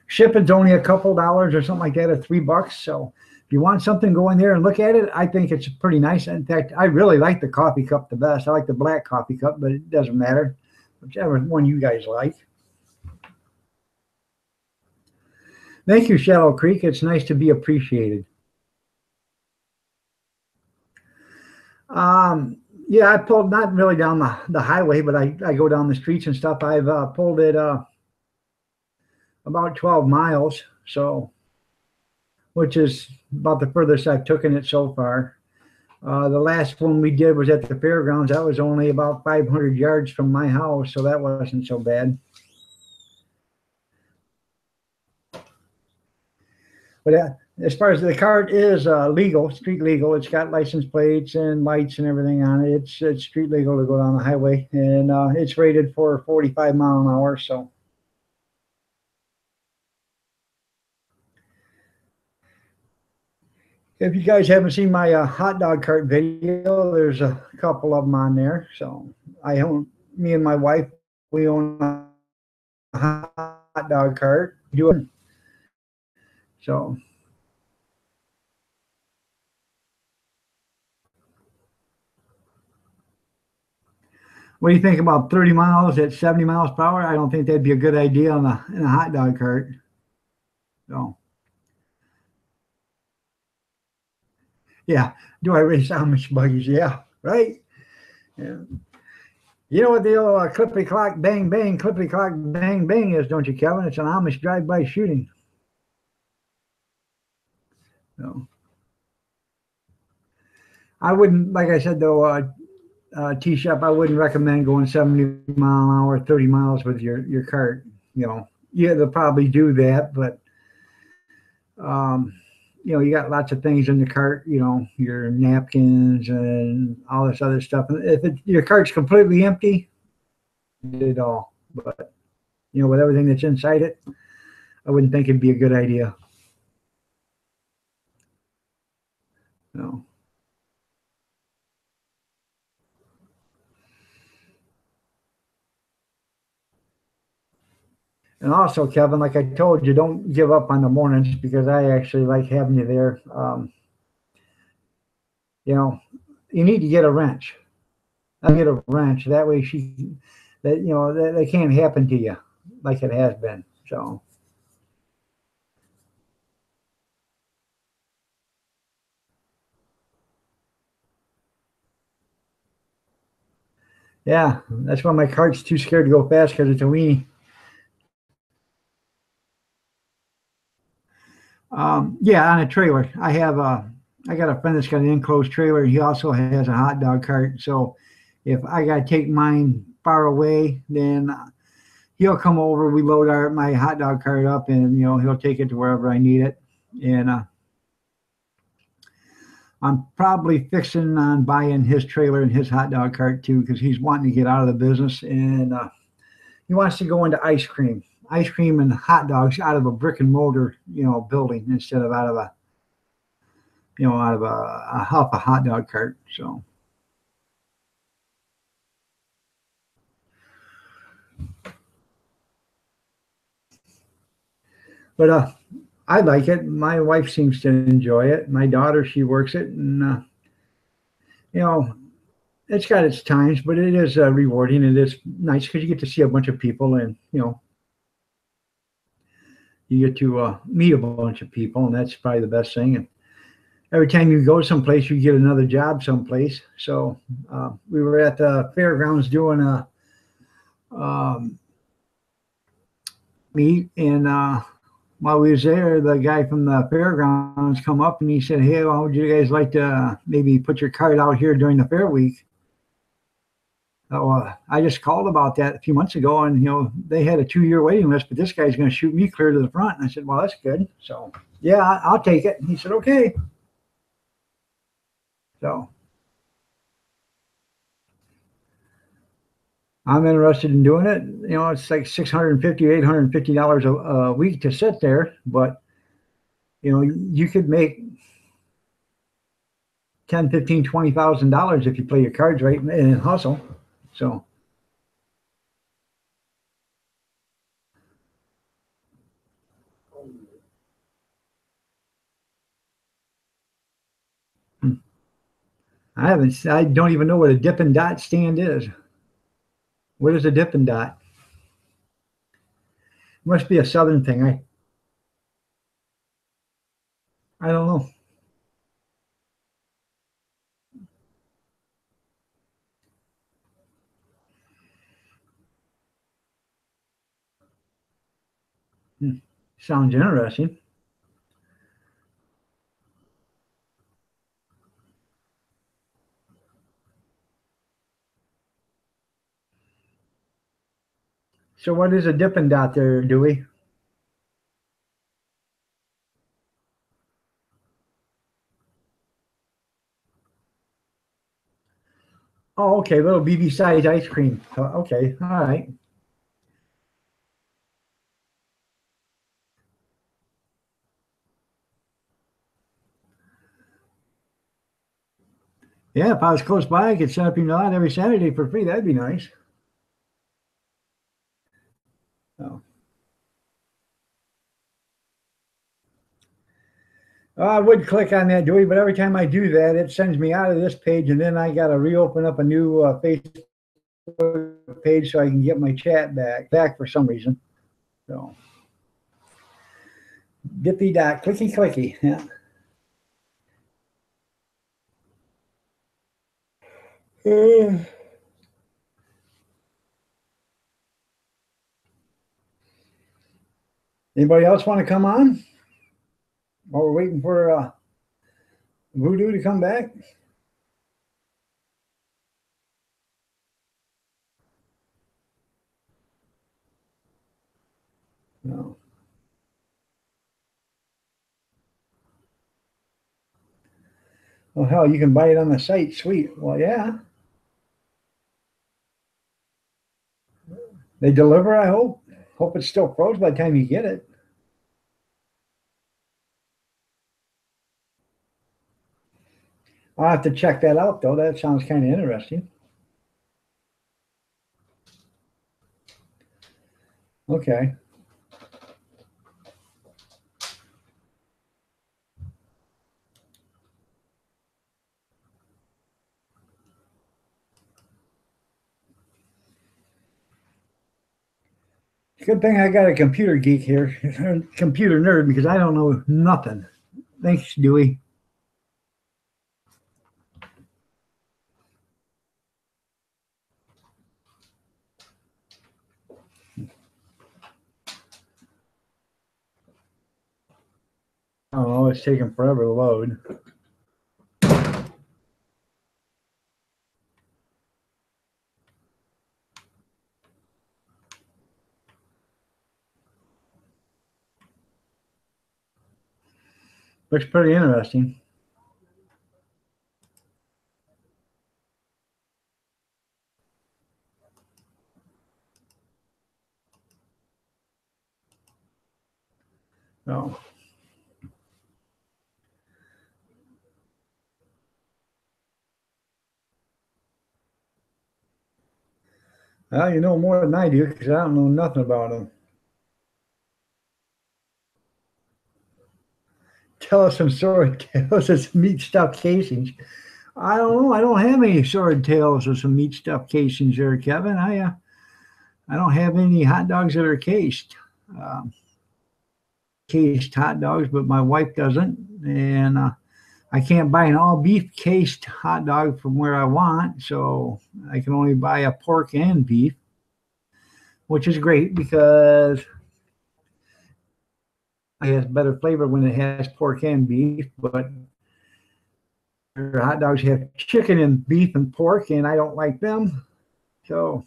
Shipping's only a couple dollars or something like that, or $3. So if you want something, go in there and look at it. I think it's pretty nice. In fact, I really like the coffee cup the best. I like the black coffee cup, but it doesn't matter. Whichever one you guys like. Thank you, Shallow Creek. It's nice to be appreciated. Yeah, I pulled not really down the highway, but I go down the streets and stuff. I've pulled it about 12 miles, so which is about the furthest I've taken it so far. The last one we did was at the fairgrounds. That was only about 500 yards from my house, so that wasn't so bad. But as far as the cart is legal, street legal. It's got license plates and lights and everything on it. It's street legal to go down the highway, and it's rated for 45 mile an hour. So. If you guys haven't seen my hot dog cart video, there's a couple of them on there. So me and my wife, we own a hot dog cart. So. What do you think about 30 miles at 70 miles per hour? I don't think that'd be a good idea in a hot dog cart. So. Yeah. Do I race Amish buggies? Yeah. Right. Yeah. You know what the old clippity clock bang bang clippity clock bang bang is, don't you, Kevin? It's an Amish drive-by shooting. So I wouldn't, like I said though, T-Shop, I wouldn't recommend going 70 mile an hour, 30 miles with your cart. Yeah, they'll probably do that, but you got lots of things in the cart, your napkins and all this other stuff. If your cart's completely empty, it all. But you know, with everything that's inside it, I wouldn't think it'd be a good idea. No. And also, Kevin, like I told you, don't give up on the mornings because I actually like having you there. You know, you need to get a wrench. I get a wrench. That way that, you know, that can't happen to you like it has been. So. Yeah, that's why my cart's too scared to go fast because it's a weenie. Yeah, on a trailer. I got a friend that's got an enclosed trailer. He also has a hot dog cart. So if I got to take mine far away, then he'll come over. We load my hot dog cart up, and you know, he'll take it to wherever I need it. And I'm probably fixing on buying his trailer and his hot dog cart too, because he's wanting to get out of the business, and he wants to go into ice cream and hot dogs out of a brick and mortar, you know, building instead of out of a, you know, out of a hot dog cart. So. But I like it. My wife seems to enjoy it. My daughter, she works it, and you know, it's got its times, but it is rewarding. It is nice because you get to see a bunch of people, and you know, you get to meet a bunch of people, and that's probably the best thing. And every time you go someplace, you get another job someplace. So we were at the fairgrounds doing a meet, and while we was there, the guy from the fairgrounds come up and he said, "Hey, well, would you guys like to maybe put your cart out here during the fair week?" So I just called about that a few months ago, and you know, they had a 2-year waiting list, but this guy's going to shoot me clear to the front. And I said, "Well, that's good." So yeah, I'll take it. And he said, "Okay." So I'm interested in doing it. You know, it's like $650, $850 a week to sit there, but you know, you could make 10, 15, $20,000 if you play your cards right and hustle. So I don't even know what a Dippin' Dot stand is. What is a Dippin' Dot? Must be a Southern thing. I don't know. Sounds interesting. So what is a Dippin' Dot there, Dewey? Oh, okay, little BB size ice cream. Okay, all right. Yeah, if I was close by, I could set up your lot every Saturday for free. That'd be nice. Oh. I would click on that, Dewey, but every time I do that, it sends me out of this page, and then I got to reopen up a new Facebook page so I can get my chat back for some reason. So, Dippy Dot, clicky clicky. Yeah. Anybody else want to come on? While we're waiting for Voodoo to come back. No. Well, hell, you can buy it on the site. Sweet. Well, yeah. They deliver, I hope. Hope it's still frozen by the time you get it. I'll have to check that out, though. That sounds kind of interesting. Okay. Good thing I got a computer geek here, computer nerd, because I don't know nothing. Thanks, Dewey. Oh, it's taking forever to load. Looks pretty interesting. Oh. Well, you know more than I do because I don't know nothing about them. Tell us some sword tails and some meat stuffed casings. I don't know. I don't have any sword tails or some meat stuffed casings there, Kevin. I don't have any hot dogs that are cased. Cased hot dogs, but my wife doesn't, and I can't buy an all beef cased hot dog from where I want, so I can only buy a pork and beef, which is great because it has better flavor when it has pork and beef. But hot dogs have chicken and beef and pork, and I don't like them. So,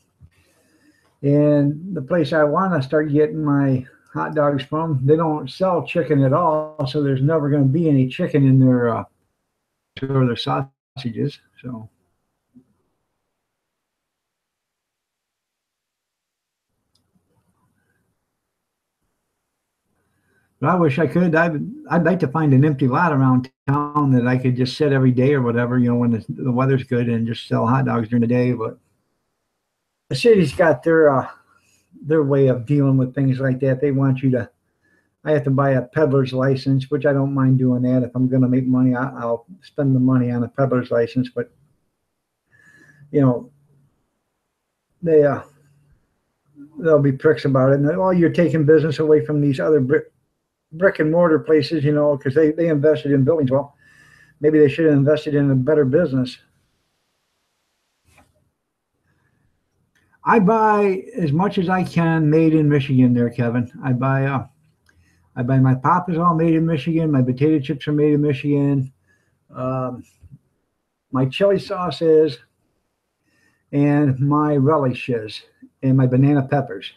and the place I want to start getting my hot dogs from, they don't sell chicken at all, so there's never going to be any chicken in their or their sausages. So, but I wish I could. I'd like to find an empty lot around town that I could just sit every day or whatever, you know, when the weather's good, and just sell hot dogs during the day. But the city's got their way of dealing with things like that. They want you to. I have to buy a peddler's license, which I don't mind doing that. If I'm going to make money, I'll spend the money on a peddler's license. But you know, they'll be pricks about it. And oh, you're taking business away from these other brick and mortar places, you know, because they invested in buildings. Well, maybe they should have invested in a better business. I buy as much as I can made in Michigan there, Kevin. I buy my pop is all made in Michigan. My potato chips are made in Michigan. My chili sauce is, and my relish is, and my banana peppers,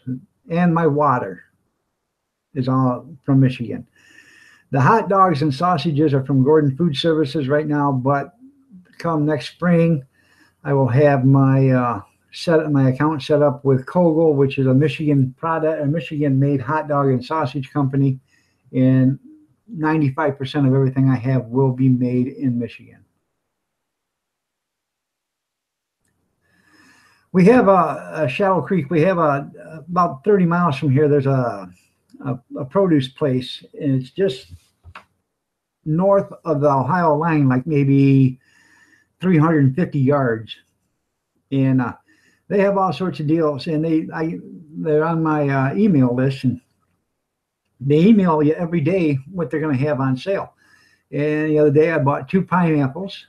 and my water is all from Michigan. The hot dogs and sausages are from Gordon Food Services right now, but come next spring, I will have my my account set up with Kogel, which is a Michigan product, a Michigan-made hot dog and sausage company, and 95% of everything I have will be made in Michigan. We have a Shadow Creek. We have about 30 miles from here. There's a produce place, and it's just north of the Ohio line, like maybe 350 yards. And they have all sorts of deals, and they're on my email list, and they email you every day what they're going to have on sale. And the other day I bought 2 pineapples,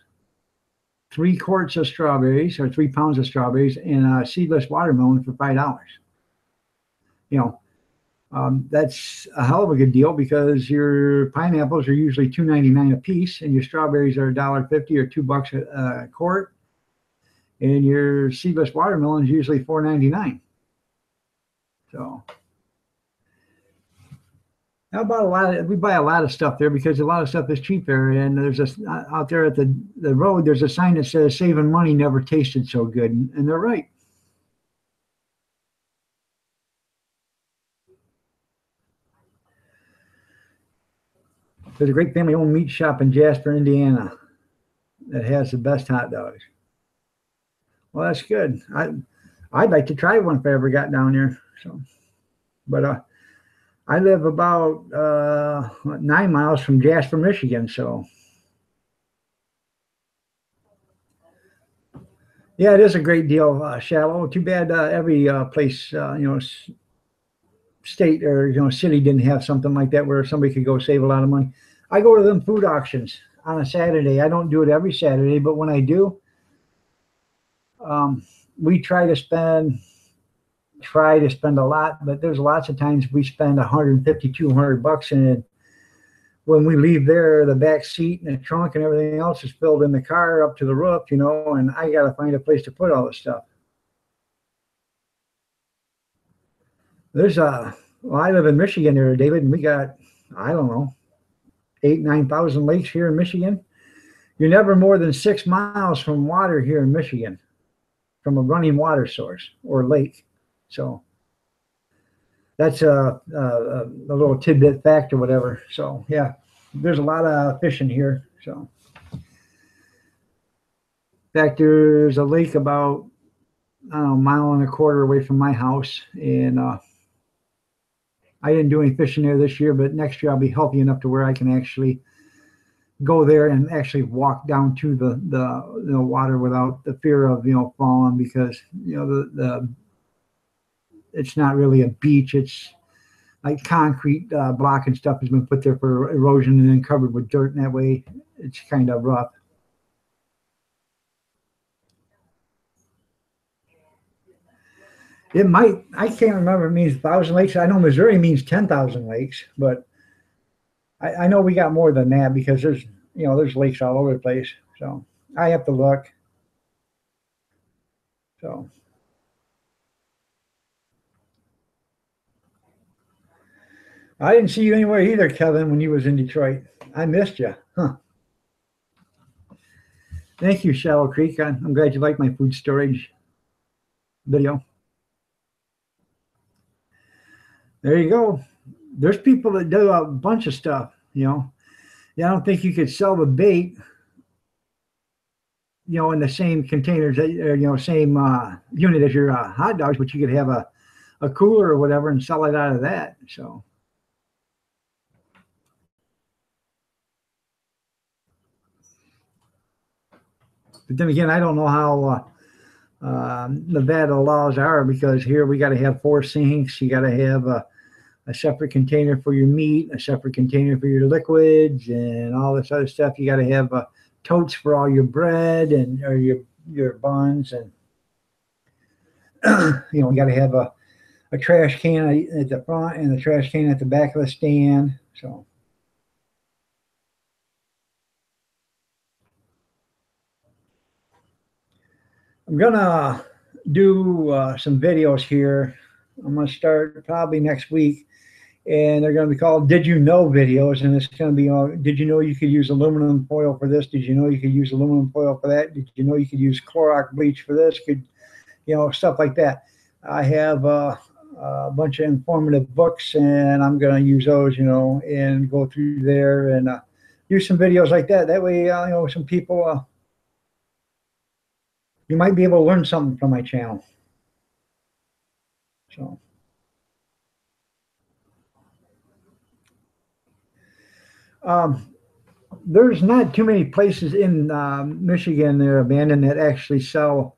3 quarts of strawberries, or 3 pounds of strawberries, and a seedless watermelon for $5. You know, that's a hell of a good deal, because your pineapples are usually $2.99 a piece, and your strawberries are $1.50 or $2 a quart, and your seedless watermelon is usually $4.99. So we buy a lot of stuff there because a lot of stuff is cheap there. And there's out there at the road, there's a sign that says saving money never tasted so good. And they're right. There's a great family-owned meat shop in Jasper, Indiana, that has the best hot dogs. Well, that's good. I'd like to try one if I ever got down there. So, but I live about 9 miles from Jasper, Michigan. So, yeah, it is a great deal. Shallow. Too bad every place, state or city didn't have something like that where somebody could go save a lot of money. I go to them food auctions on a Saturday. I don't do it every Saturday, but when I do, we try to spend a lot, but there's lots of times we spend 150, 200 bucks, and when we leave there, the back seat and the trunk and everything else is filled in the car up to the roof, and I got to find a place to put all this stuff. I live in Michigan there, David, and we got, I don't know, 8,000-9,000 lakes here in Michigan. You're never more than 6 miles from water here in Michigan, from a running water source or lake. So that's a little tidbit fact or whatever. So yeah, there's a lot of fishing here. So in fact, there's a lake about, I don't know, 1.25 miles away from my house, and I didn't do any fishing there this year, but next year I'll be healthy enough to where I can actually go there and actually walk down to the water without the fear of falling, because it's not really a beach. It's like concrete block and stuff has been put there for erosion and then covered with dirt, and that way it's kind of rough. It might, I can't remember, it means 1,000 lakes. I know Missouri means 10,000 lakes, but I know we got more than that, because there's lakes all over the place. So I have to look. So I didn't see you anywhere either, Kevin, when you was in Detroit. I missed you. Huh. Thank you, Shallow Creek. I'm glad you like my food storage video. There you go. There's people that do a bunch of stuff, Yeah, I don't think you could sell the bait, in the same containers, same unit as your hot dogs, but you could have a cooler or whatever and sell it out of that. So. But then again, I don't know how Nevada laws are, because here we got to have 4 sinks. You got to have a separate container for your meat, a separate container for your liquids, and all this other stuff. You got to have totes for all your bread or your buns, and you got to have a trash can at the front and a trash can at the back of the stand. So. I'm gonna do some videos here. I'm gonna start probably next week, and they're gonna be called "Did You Know" videos, and it's gonna be did you know you could use aluminum foil for this? Did you know you could use aluminum foil for that? Did you know you could use Clorox bleach for this? Stuff like that. I have a bunch of informative books, and I'm gonna use those, and go through there and do some videos like that. That way, some people. You might be able to learn something from my channel. So. There's not too many places in Michigan that are abandoned that actually sell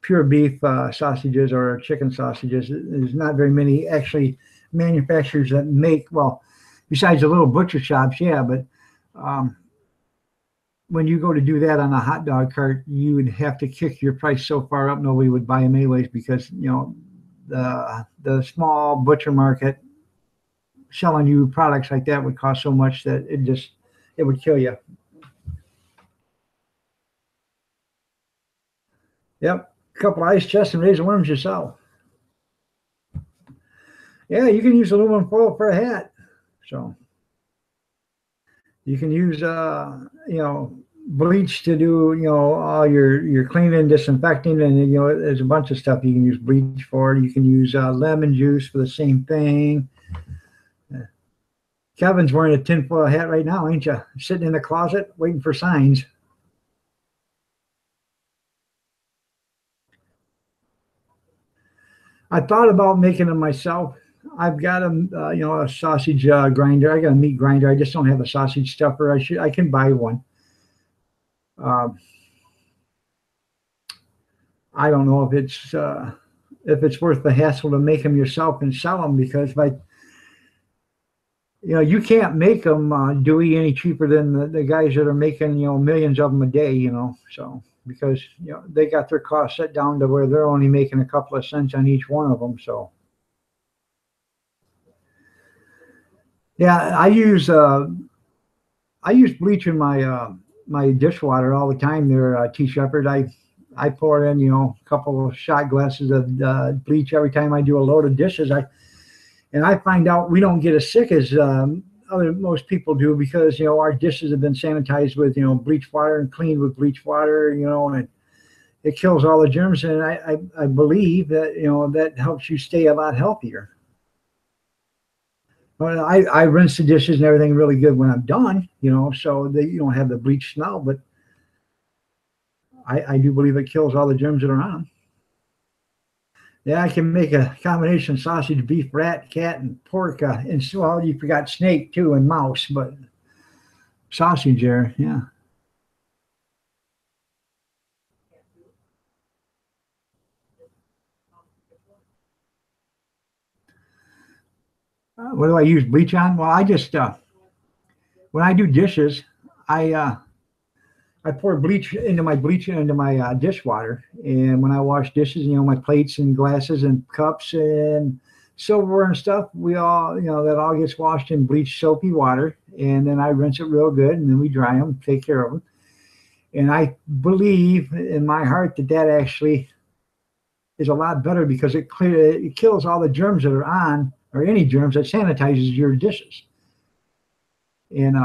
pure beef sausages or chicken sausages. There's not very many actually manufacturers that make, well, besides the little butcher shops, yeah, but when you go to do that on a hot dog cart, you would have to kick your price so far up nobody would buy them anyways, because the small butcher market selling you products like that would cost so much that it would kill you. Yep, a couple of ice chests and razor worms yourself. Yeah, you can use aluminum foil for a hat. So you can use bleach to do all your cleaning, disinfecting, and there's a bunch of stuff you can use bleach for. You can use lemon juice for the same thing. Kevin's wearing a tinfoil hat right now, ain't you? Sitting in the closet waiting for signs. I thought about making them myself. I've got a sausage grinder. I got a meat grinder. I just don't have a sausage stuffer. I can buy one. I don't know if it's worth the hassle to make them yourself and sell them, because you can't make them, Dewey, any cheaper than the guys that are making, millions of them a day, so, because, they got their costs set down to where they're only making a couple of cents on each one of them. So, yeah, I use bleach in my dishwater all the time there, T. Shepherd. I pour in, a couple of shot glasses of bleach every time I do a load of dishes. And I find out we don't get as sick as most people do, because our dishes have been sanitized with bleach water and cleaned with bleach water, and it kills all the germs. And I believe that that helps you stay a lot healthier. Well, I rinse the dishes and everything really good when I'm done, so that you don't have the bleach smell. But I do believe it kills all the germs that are on. Yeah, I can make a combination sausage, beef, rat, cat, and pork. And so, well, you forgot snake too, and mouse, but sausage there, yeah. What do I use bleach on? Well, I just when I do dishes, I pour bleach into my dishwater, and when I wash dishes, my plates and glasses and cups and silverware and stuff, we all, that all gets washed in bleach soapy water, and then I rinse it real good, and then we dry them, take care of them. And I believe in my heart that actually is a lot better, because it kills all the germs that are on, or any germs that sanitizes your dishes. And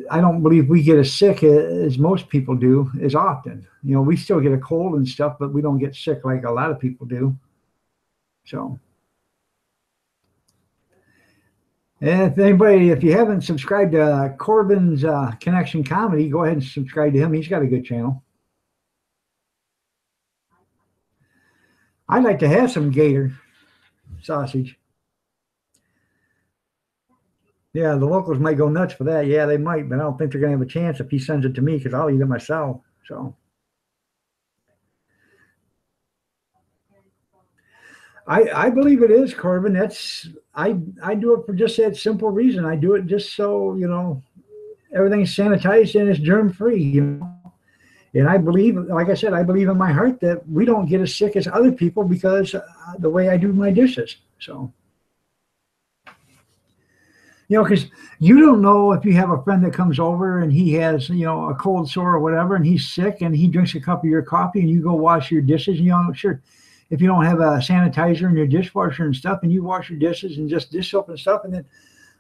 I don't believe we get as sick as most people do as often. We still get a cold and stuff, but we don't get sick like a lot of people do. So, and if you haven't subscribed to Corbin's Connection Comedy, go ahead and subscribe to him. He's got a good channel. I'd like to have some gator sausage. Yeah, the locals might go nuts for that. Yeah, they might, but I don't think they're going to have a chance if he sends it to me, because I'll eat it myself. So I believe it is, Corbin. I do it for just that simple reason. I do it just so, everything's sanitized and it's germ free, And I believe, like I said, I believe in my heart that we don't get as sick as other people because the way I do my dishes. So, because you don't know if you have a friend that comes over and he has, a cold sore or whatever, and he's sick and he drinks a cup of your coffee and you go wash your dishes, and sure, if you don't have a sanitizer in your dishwasher and stuff, and you wash your dishes and just dish soap and stuff, and then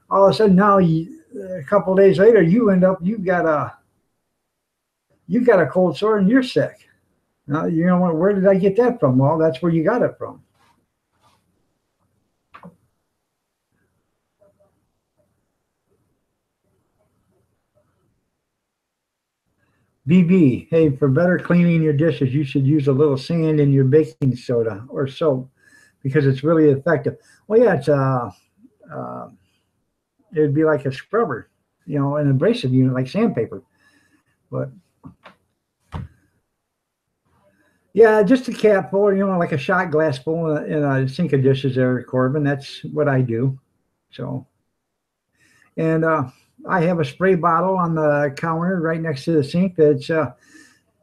all of a sudden now a couple of days later, you've got a cold sore and you're sick. Now, where did I get that from? Well, that's where you got it from. BB, hey, for better cleaning your dishes, you should use a little sand in your baking soda or soap, because it's really effective. Well, yeah, it'd be like a scrubber, an abrasive unit like sandpaper. But yeah, just a cap full, like a shot glass full in a sink of dishes there, Corbin. That's what I do. So, and I have a spray bottle on the counter right next to the sink that's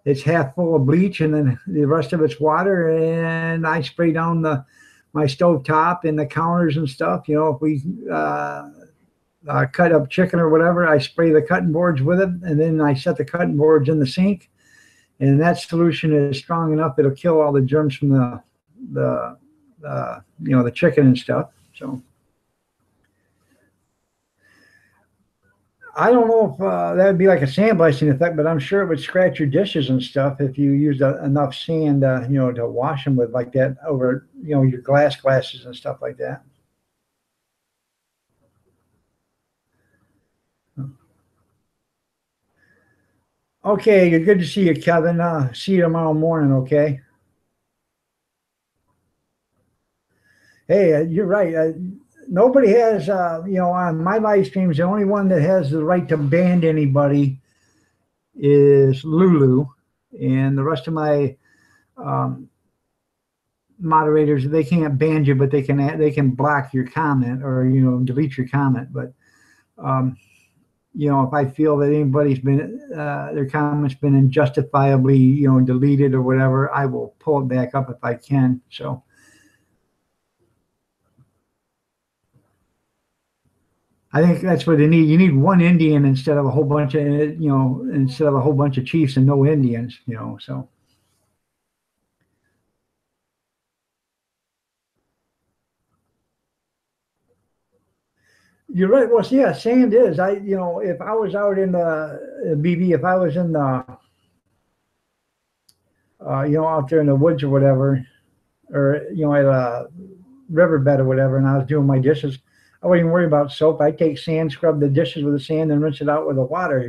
it's half full of bleach, and then the rest of it's water. And I spray down my stove top and the counters and stuff. If we cut up chicken or whatever, I spray the cutting boards with it, and then I set the cutting boards in the sink. And that solution is strong enough; it'll kill all the germs from the chicken and stuff. So. I don't know if that would be like a sandblasting effect, but I'm sure it would scratch your dishes and stuff if you used enough sand, to wash them with like that over, your glasses and stuff like that. Okay, good to see you, Kevin. See you tomorrow morning, okay? Hey, you're right. Nobody has, on my live streams, the only one that has the right to ban anybody is Lulu, and the rest of my um, moderators, they can't ban you, but they can block your comment or delete your comment. But if I feel that anybody's been their comment's been unjustifiably deleted or whatever, I will pull it back up if I can. So. I think that's what they need. You need one Indian instead of a whole bunch of, chiefs and no Indians, so. You're right. Well, yeah, sand is. If I was out in the BB, if I was in the, out there in the woods or whatever, or, at a riverbed or whatever, and I was doing my dishes, I wouldn't even worry about soap. I'd take sand, scrub the dishes with the sand, and rinse it out with the water,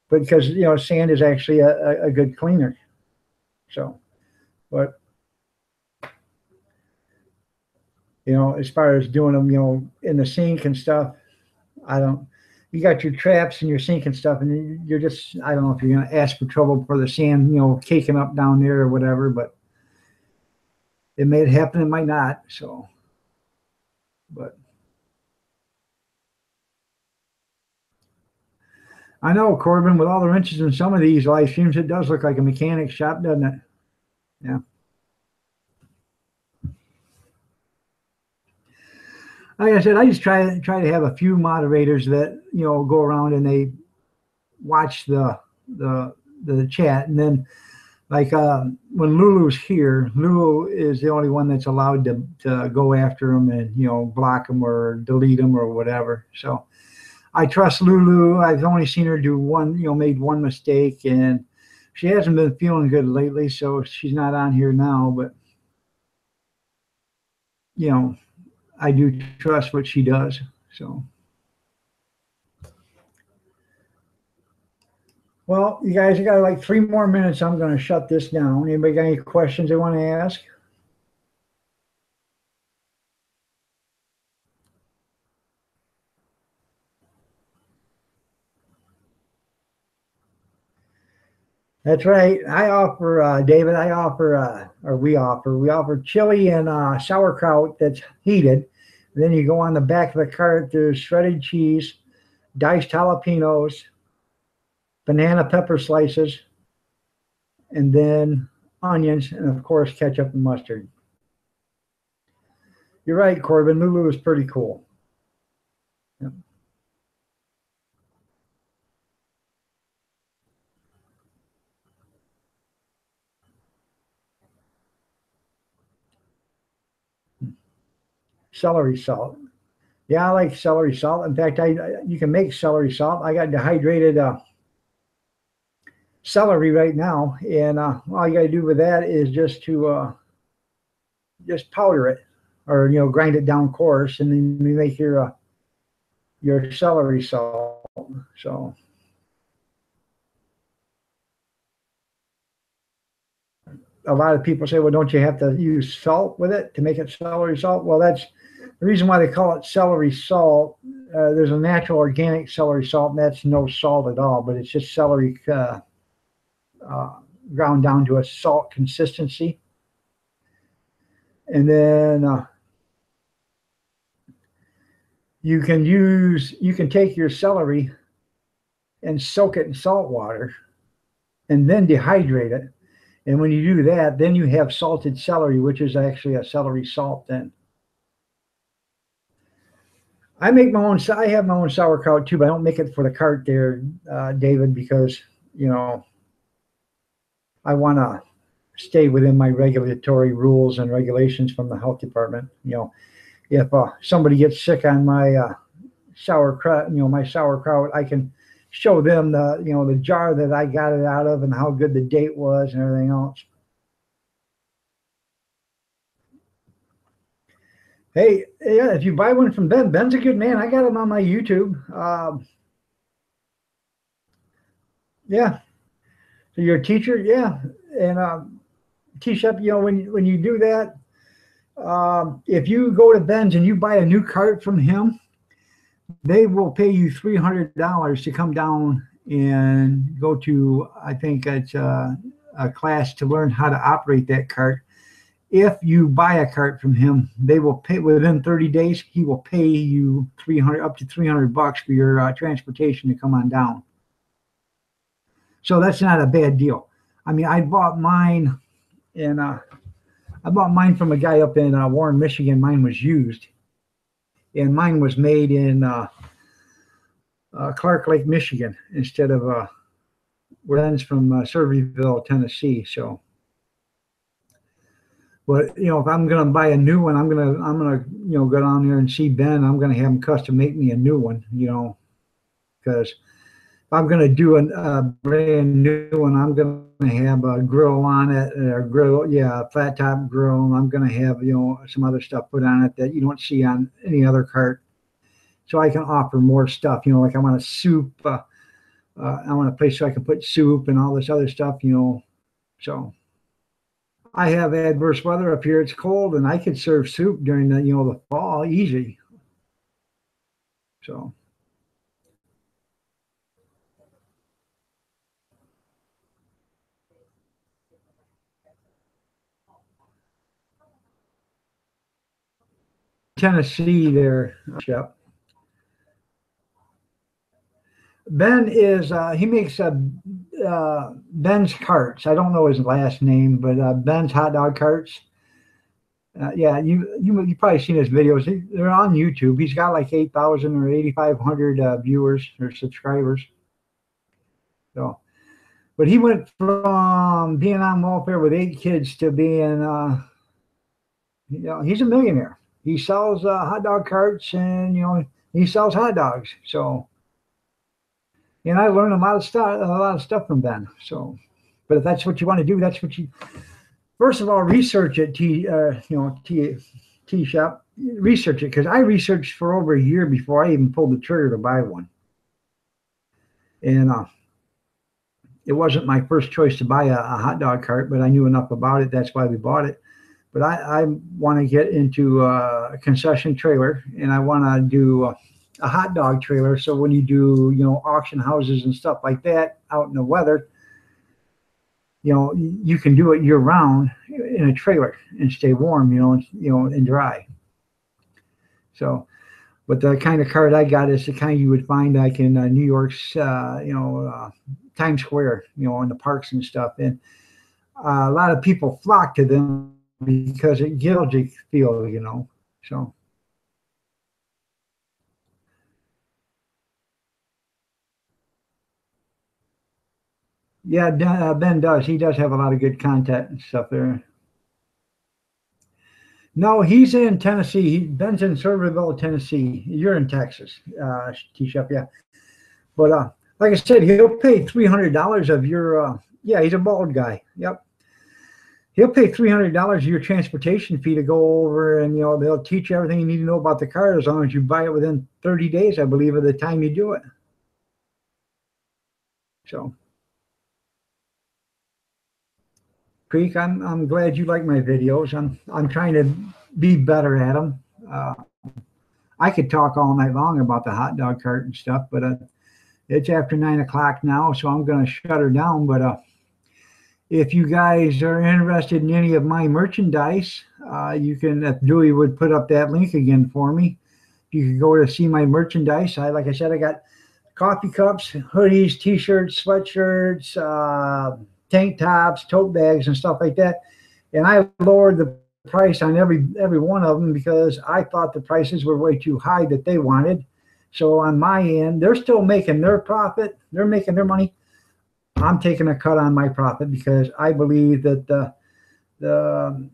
because, sand is actually a good cleaner. So, but, as far as doing them, in the sink and stuff, you got your traps and your sink and stuff, and you're just, I don't know if you're going to ask for trouble for the sand, caking up down there or whatever, but it may happen, it might not. So, but I know, Corbin, with all the wrenches in some of these live streams, it does look like a mechanic shop, doesn't it? Yeah. Like I said, I just try to have a few moderators that go around and they watch the chat, and then like when Lulu's here, Lulu is the only one that's allowed to go after them and block them or delete them or whatever. So I trust Lulu. I've only seen her do made one mistake, and she hasn't been feeling good lately, so she's not on here now. But I do trust what she does. So. Well, you guys, I got like 3 more minutes. I'm going to shut this down. Anybody got any questions they want to ask? That's right. I offer, David, we offer chili and sauerkraut that's heated. Then you go on the back of the cart, there's shredded cheese, diced jalapenos, banana pepper slices, and then onions, and of course, ketchup and mustard. You're right, Corbin. Lulu is pretty cool. Yep. Celery salt. Yeah, I like celery salt. In fact, you can make celery salt. I got dehydrated celery right now, and all you got to do with that is just powder it, or grind it down coarse, and then you make your celery salt. So. A lot of people say, well, don't you have to use salt with it to make it celery salt? Well, that's the reason why they call it celery salt. There's a natural organic celery salt, and that's no salt at all, but it's just celery ground down to a salt consistency. And then you can take your celery and soak it in salt water and then dehydrate it. And when you do that, then you have salted celery, which is actually a celery salt then. I have my own sauerkraut too, but I don't make it for the cart there, David, because, I want to stay within my regulatory rules and regulations from the health department. If somebody gets sick on my sauerkraut, I can show them the jar that I got it out of and how good the date was and everything else. Hey, yeah, if you buy one from Ben's a good man. I got him on my YouTube. Yeah. So you're a teacher, yeah. And T-Shep, you know, when you do that, if you go to Ben's and you buy a new cart from him, they will pay you $300 to come down and go to, I think it's a class to learn how to operate that cart. If you buy a cart from him, they will pay within 30 days. He will pay you up to $300 for your transportation to come on down. So that's not a bad deal. I mean, I bought mine, and I bought mine from a guy up in Warren, Michigan. Mine was used, and mine was made in Clark Lake, Michigan, instead of Ben's from Surveyville, Tennessee. So, but you know, if I'm gonna buy a new one, I'm gonna you know, go down there and see Ben. I'm gonna have him custom make me a new one, you know, because if I'm gonna do a brand new one, I'm gonna have a grill on it, a grill, yeah, a flat top grill. I'm gonna have, you know, some other stuff put on it that you don't see on any other cart. So I can offer more stuff, you know, like I want a soup, I want a place so I can put soup and all this other stuff, you know. So I have adverse weather up here. It's cold, and I could serve soup during the, you know, the fall easy. So. Tennessee there, Shep. Ben is, he makes Ben's Carts. I don't know his last name, but Ben's Hot Dog Carts. Yeah, you probably seen his videos. They're on YouTube. He's got like 8,000 or 8,500 viewers or subscribers. So, but he went from being on welfare with 8 kids to being, you know, he's a millionaire. He sells hot dog carts, and you know, he sells hot dogs. So, and I learned a lot of stuff from Ben. So, but if that's what you want to do, that's what you. First of all, research it. T-Shep, research it, because I researched for over a year before I even pulled the trigger to buy one. And it wasn't my first choice to buy a hot dog cart, but I knew enough about it. That's why we bought it. But I want to get into a concession trailer, and I want to do a hot dog trailer. So when you do, you know, auction houses and stuff like that out in the weather, you know, you can do it year round in a trailer and stay warm, you know, and dry. So, but the kind of cart I got is the kind you would find like in New York's, Times Square, you know, in the parks and stuff. And a lot of people flock to them because it gives you feel, you know. So. Yeah, Ben does. He does have a lot of good content and stuff there. No, he's in Tennessee. Ben's in Surveyville, Tennessee. You're in Texas, T-Shep, yeah. But like I said, he'll pay $300 of your, yeah, he's a bald guy. Yep. He'll pay $300 of your transportation fee to go over, and, you know, they'll teach you everything you need to know about the car as long as you buy it within 30 days, I believe, of the time you do it. So. Creek, I'm glad you like my videos. I'm trying to be better at them. I could talk all night long about the hot dog cart and stuff, but it's after 9 o'clock now, so I'm going to shut her down. But if you guys are interested in any of my merchandise, you can, if Dewey would put up that link again for me, you can go to see my merchandise. Like I said, I got coffee cups, hoodies, t-shirts, sweatshirts, tank tops, tote bags, and stuff like that. And I lowered the price on every one of them because I thought the prices were way too high that they wanted. So on my end, they're still making their profit. They're making their money. I'm taking a cut on my profit because I believe that the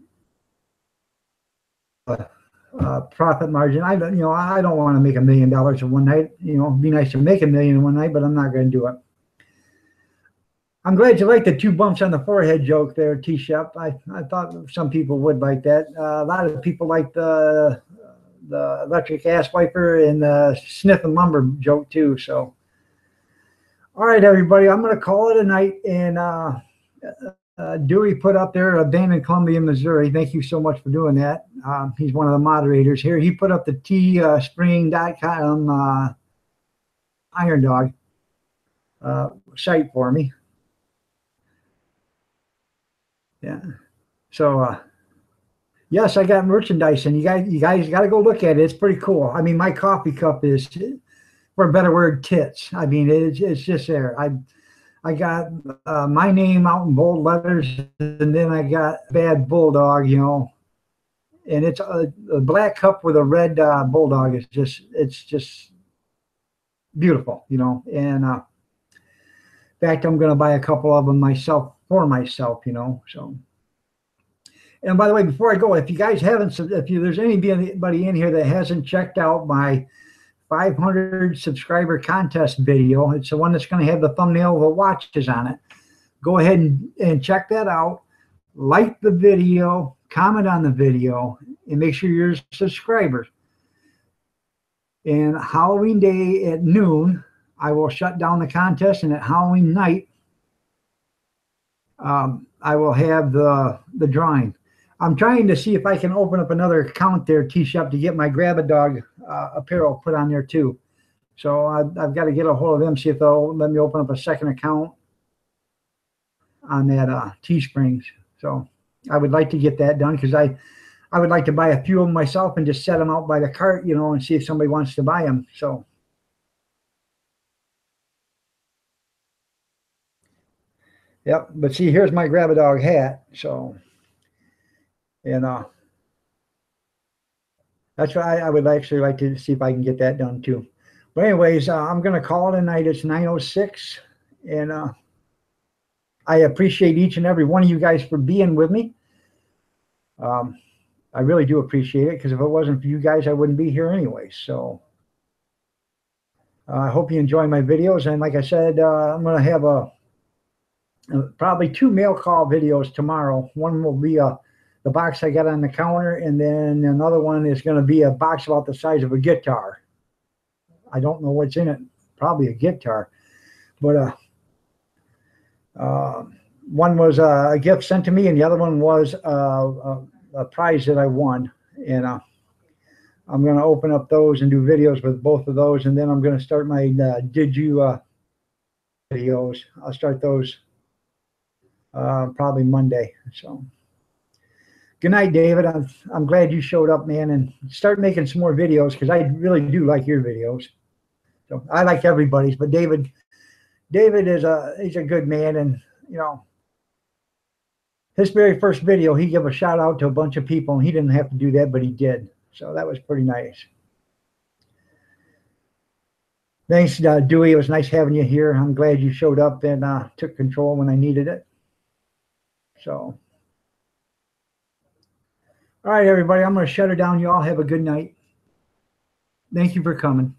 profit margin, I don't want to make $1 million in one night. You know, it'd be nice to make $1 million in one night, but I'm not going to do it. I'm glad you liked the 2 bumps on the forehead joke there, T-Shep. I thought some people would like that. A lot of people like the electric ass wiper and the sniffing lumber joke too. So All right, everybody, I'm going to call it a night. And Dewey put up there, Abandoned Columbia, Missouri. Thank you so much for doing that. He's one of the moderators here. He put up the teespring.com Iron Dog site for me. Yeah. So, yes, I got merchandise, and you guys got to go look at it. It's pretty cool. I mean, my coffee cup is, for a better word, tits. I mean, it's just there. I got my name out in bold letters, and then I got Bad Bulldog, you know, and it's a black cup with a red bulldog. It's just beautiful, you know. And in fact, I'm going to buy a couple of them for myself, you know. So, and by the way, before I go, if you guys haven't, there's anybody in here that hasn't checked out my 500 subscriber contest video, it's the one that's going to have the thumbnail of the watches on it. Go ahead and check that out. Like the video, comment on the video, and make sure you're a subscriber. And Halloween day at noon, I will shut down the contest, and at Halloween night, I will have the drawing. I'm trying to see if I can open up another account there, T-Shop, to get my Grab-A-Dog apparel put on there too. So I've got to get a hold of them, see if they'll let me open up a second account on that Teesprings. So I would like to get that done, because I would like to buy a few of them myself and just set them out by the cart, you know, and see if somebody wants to buy them. So yep, but see, here's my Grab-A-Dog hat. So, and that's why I would actually like to see if I can get that done too. But anyways, I'm going to call it a night. It's 9:06, and I appreciate each and every one of you guys for being with me. I really do appreciate it, because if it wasn't for you guys, I wouldn't be here anyway. So I hope you enjoy my videos. And like I said, I'm going to have probably 2 mail call videos tomorrow. One will be the box I got on the counter, and then another one is going to be a box about the size of a guitar. I don't know what's in it. Probably a guitar. But one was a gift sent to me, and the other one was a prize that I won. And I'm going to open up those and do videos with both of those, and then I'm going to start my Did You videos. I'll start those probably Monday. So good night, David. I'm glad you showed up, man, and start making some more videos, because I really do like your videos. So I like everybody's, but David is he's a good man, and you know, his very first video, he gave a shout out to a bunch of people, and he didn't have to do that, but he did. So that was pretty nice. Thanks, Dewey. It was nice having you here. I'm glad you showed up and took control when I needed it. So, all right, everybody, I'm going to shut her down. You all have a good night. Thank you for coming.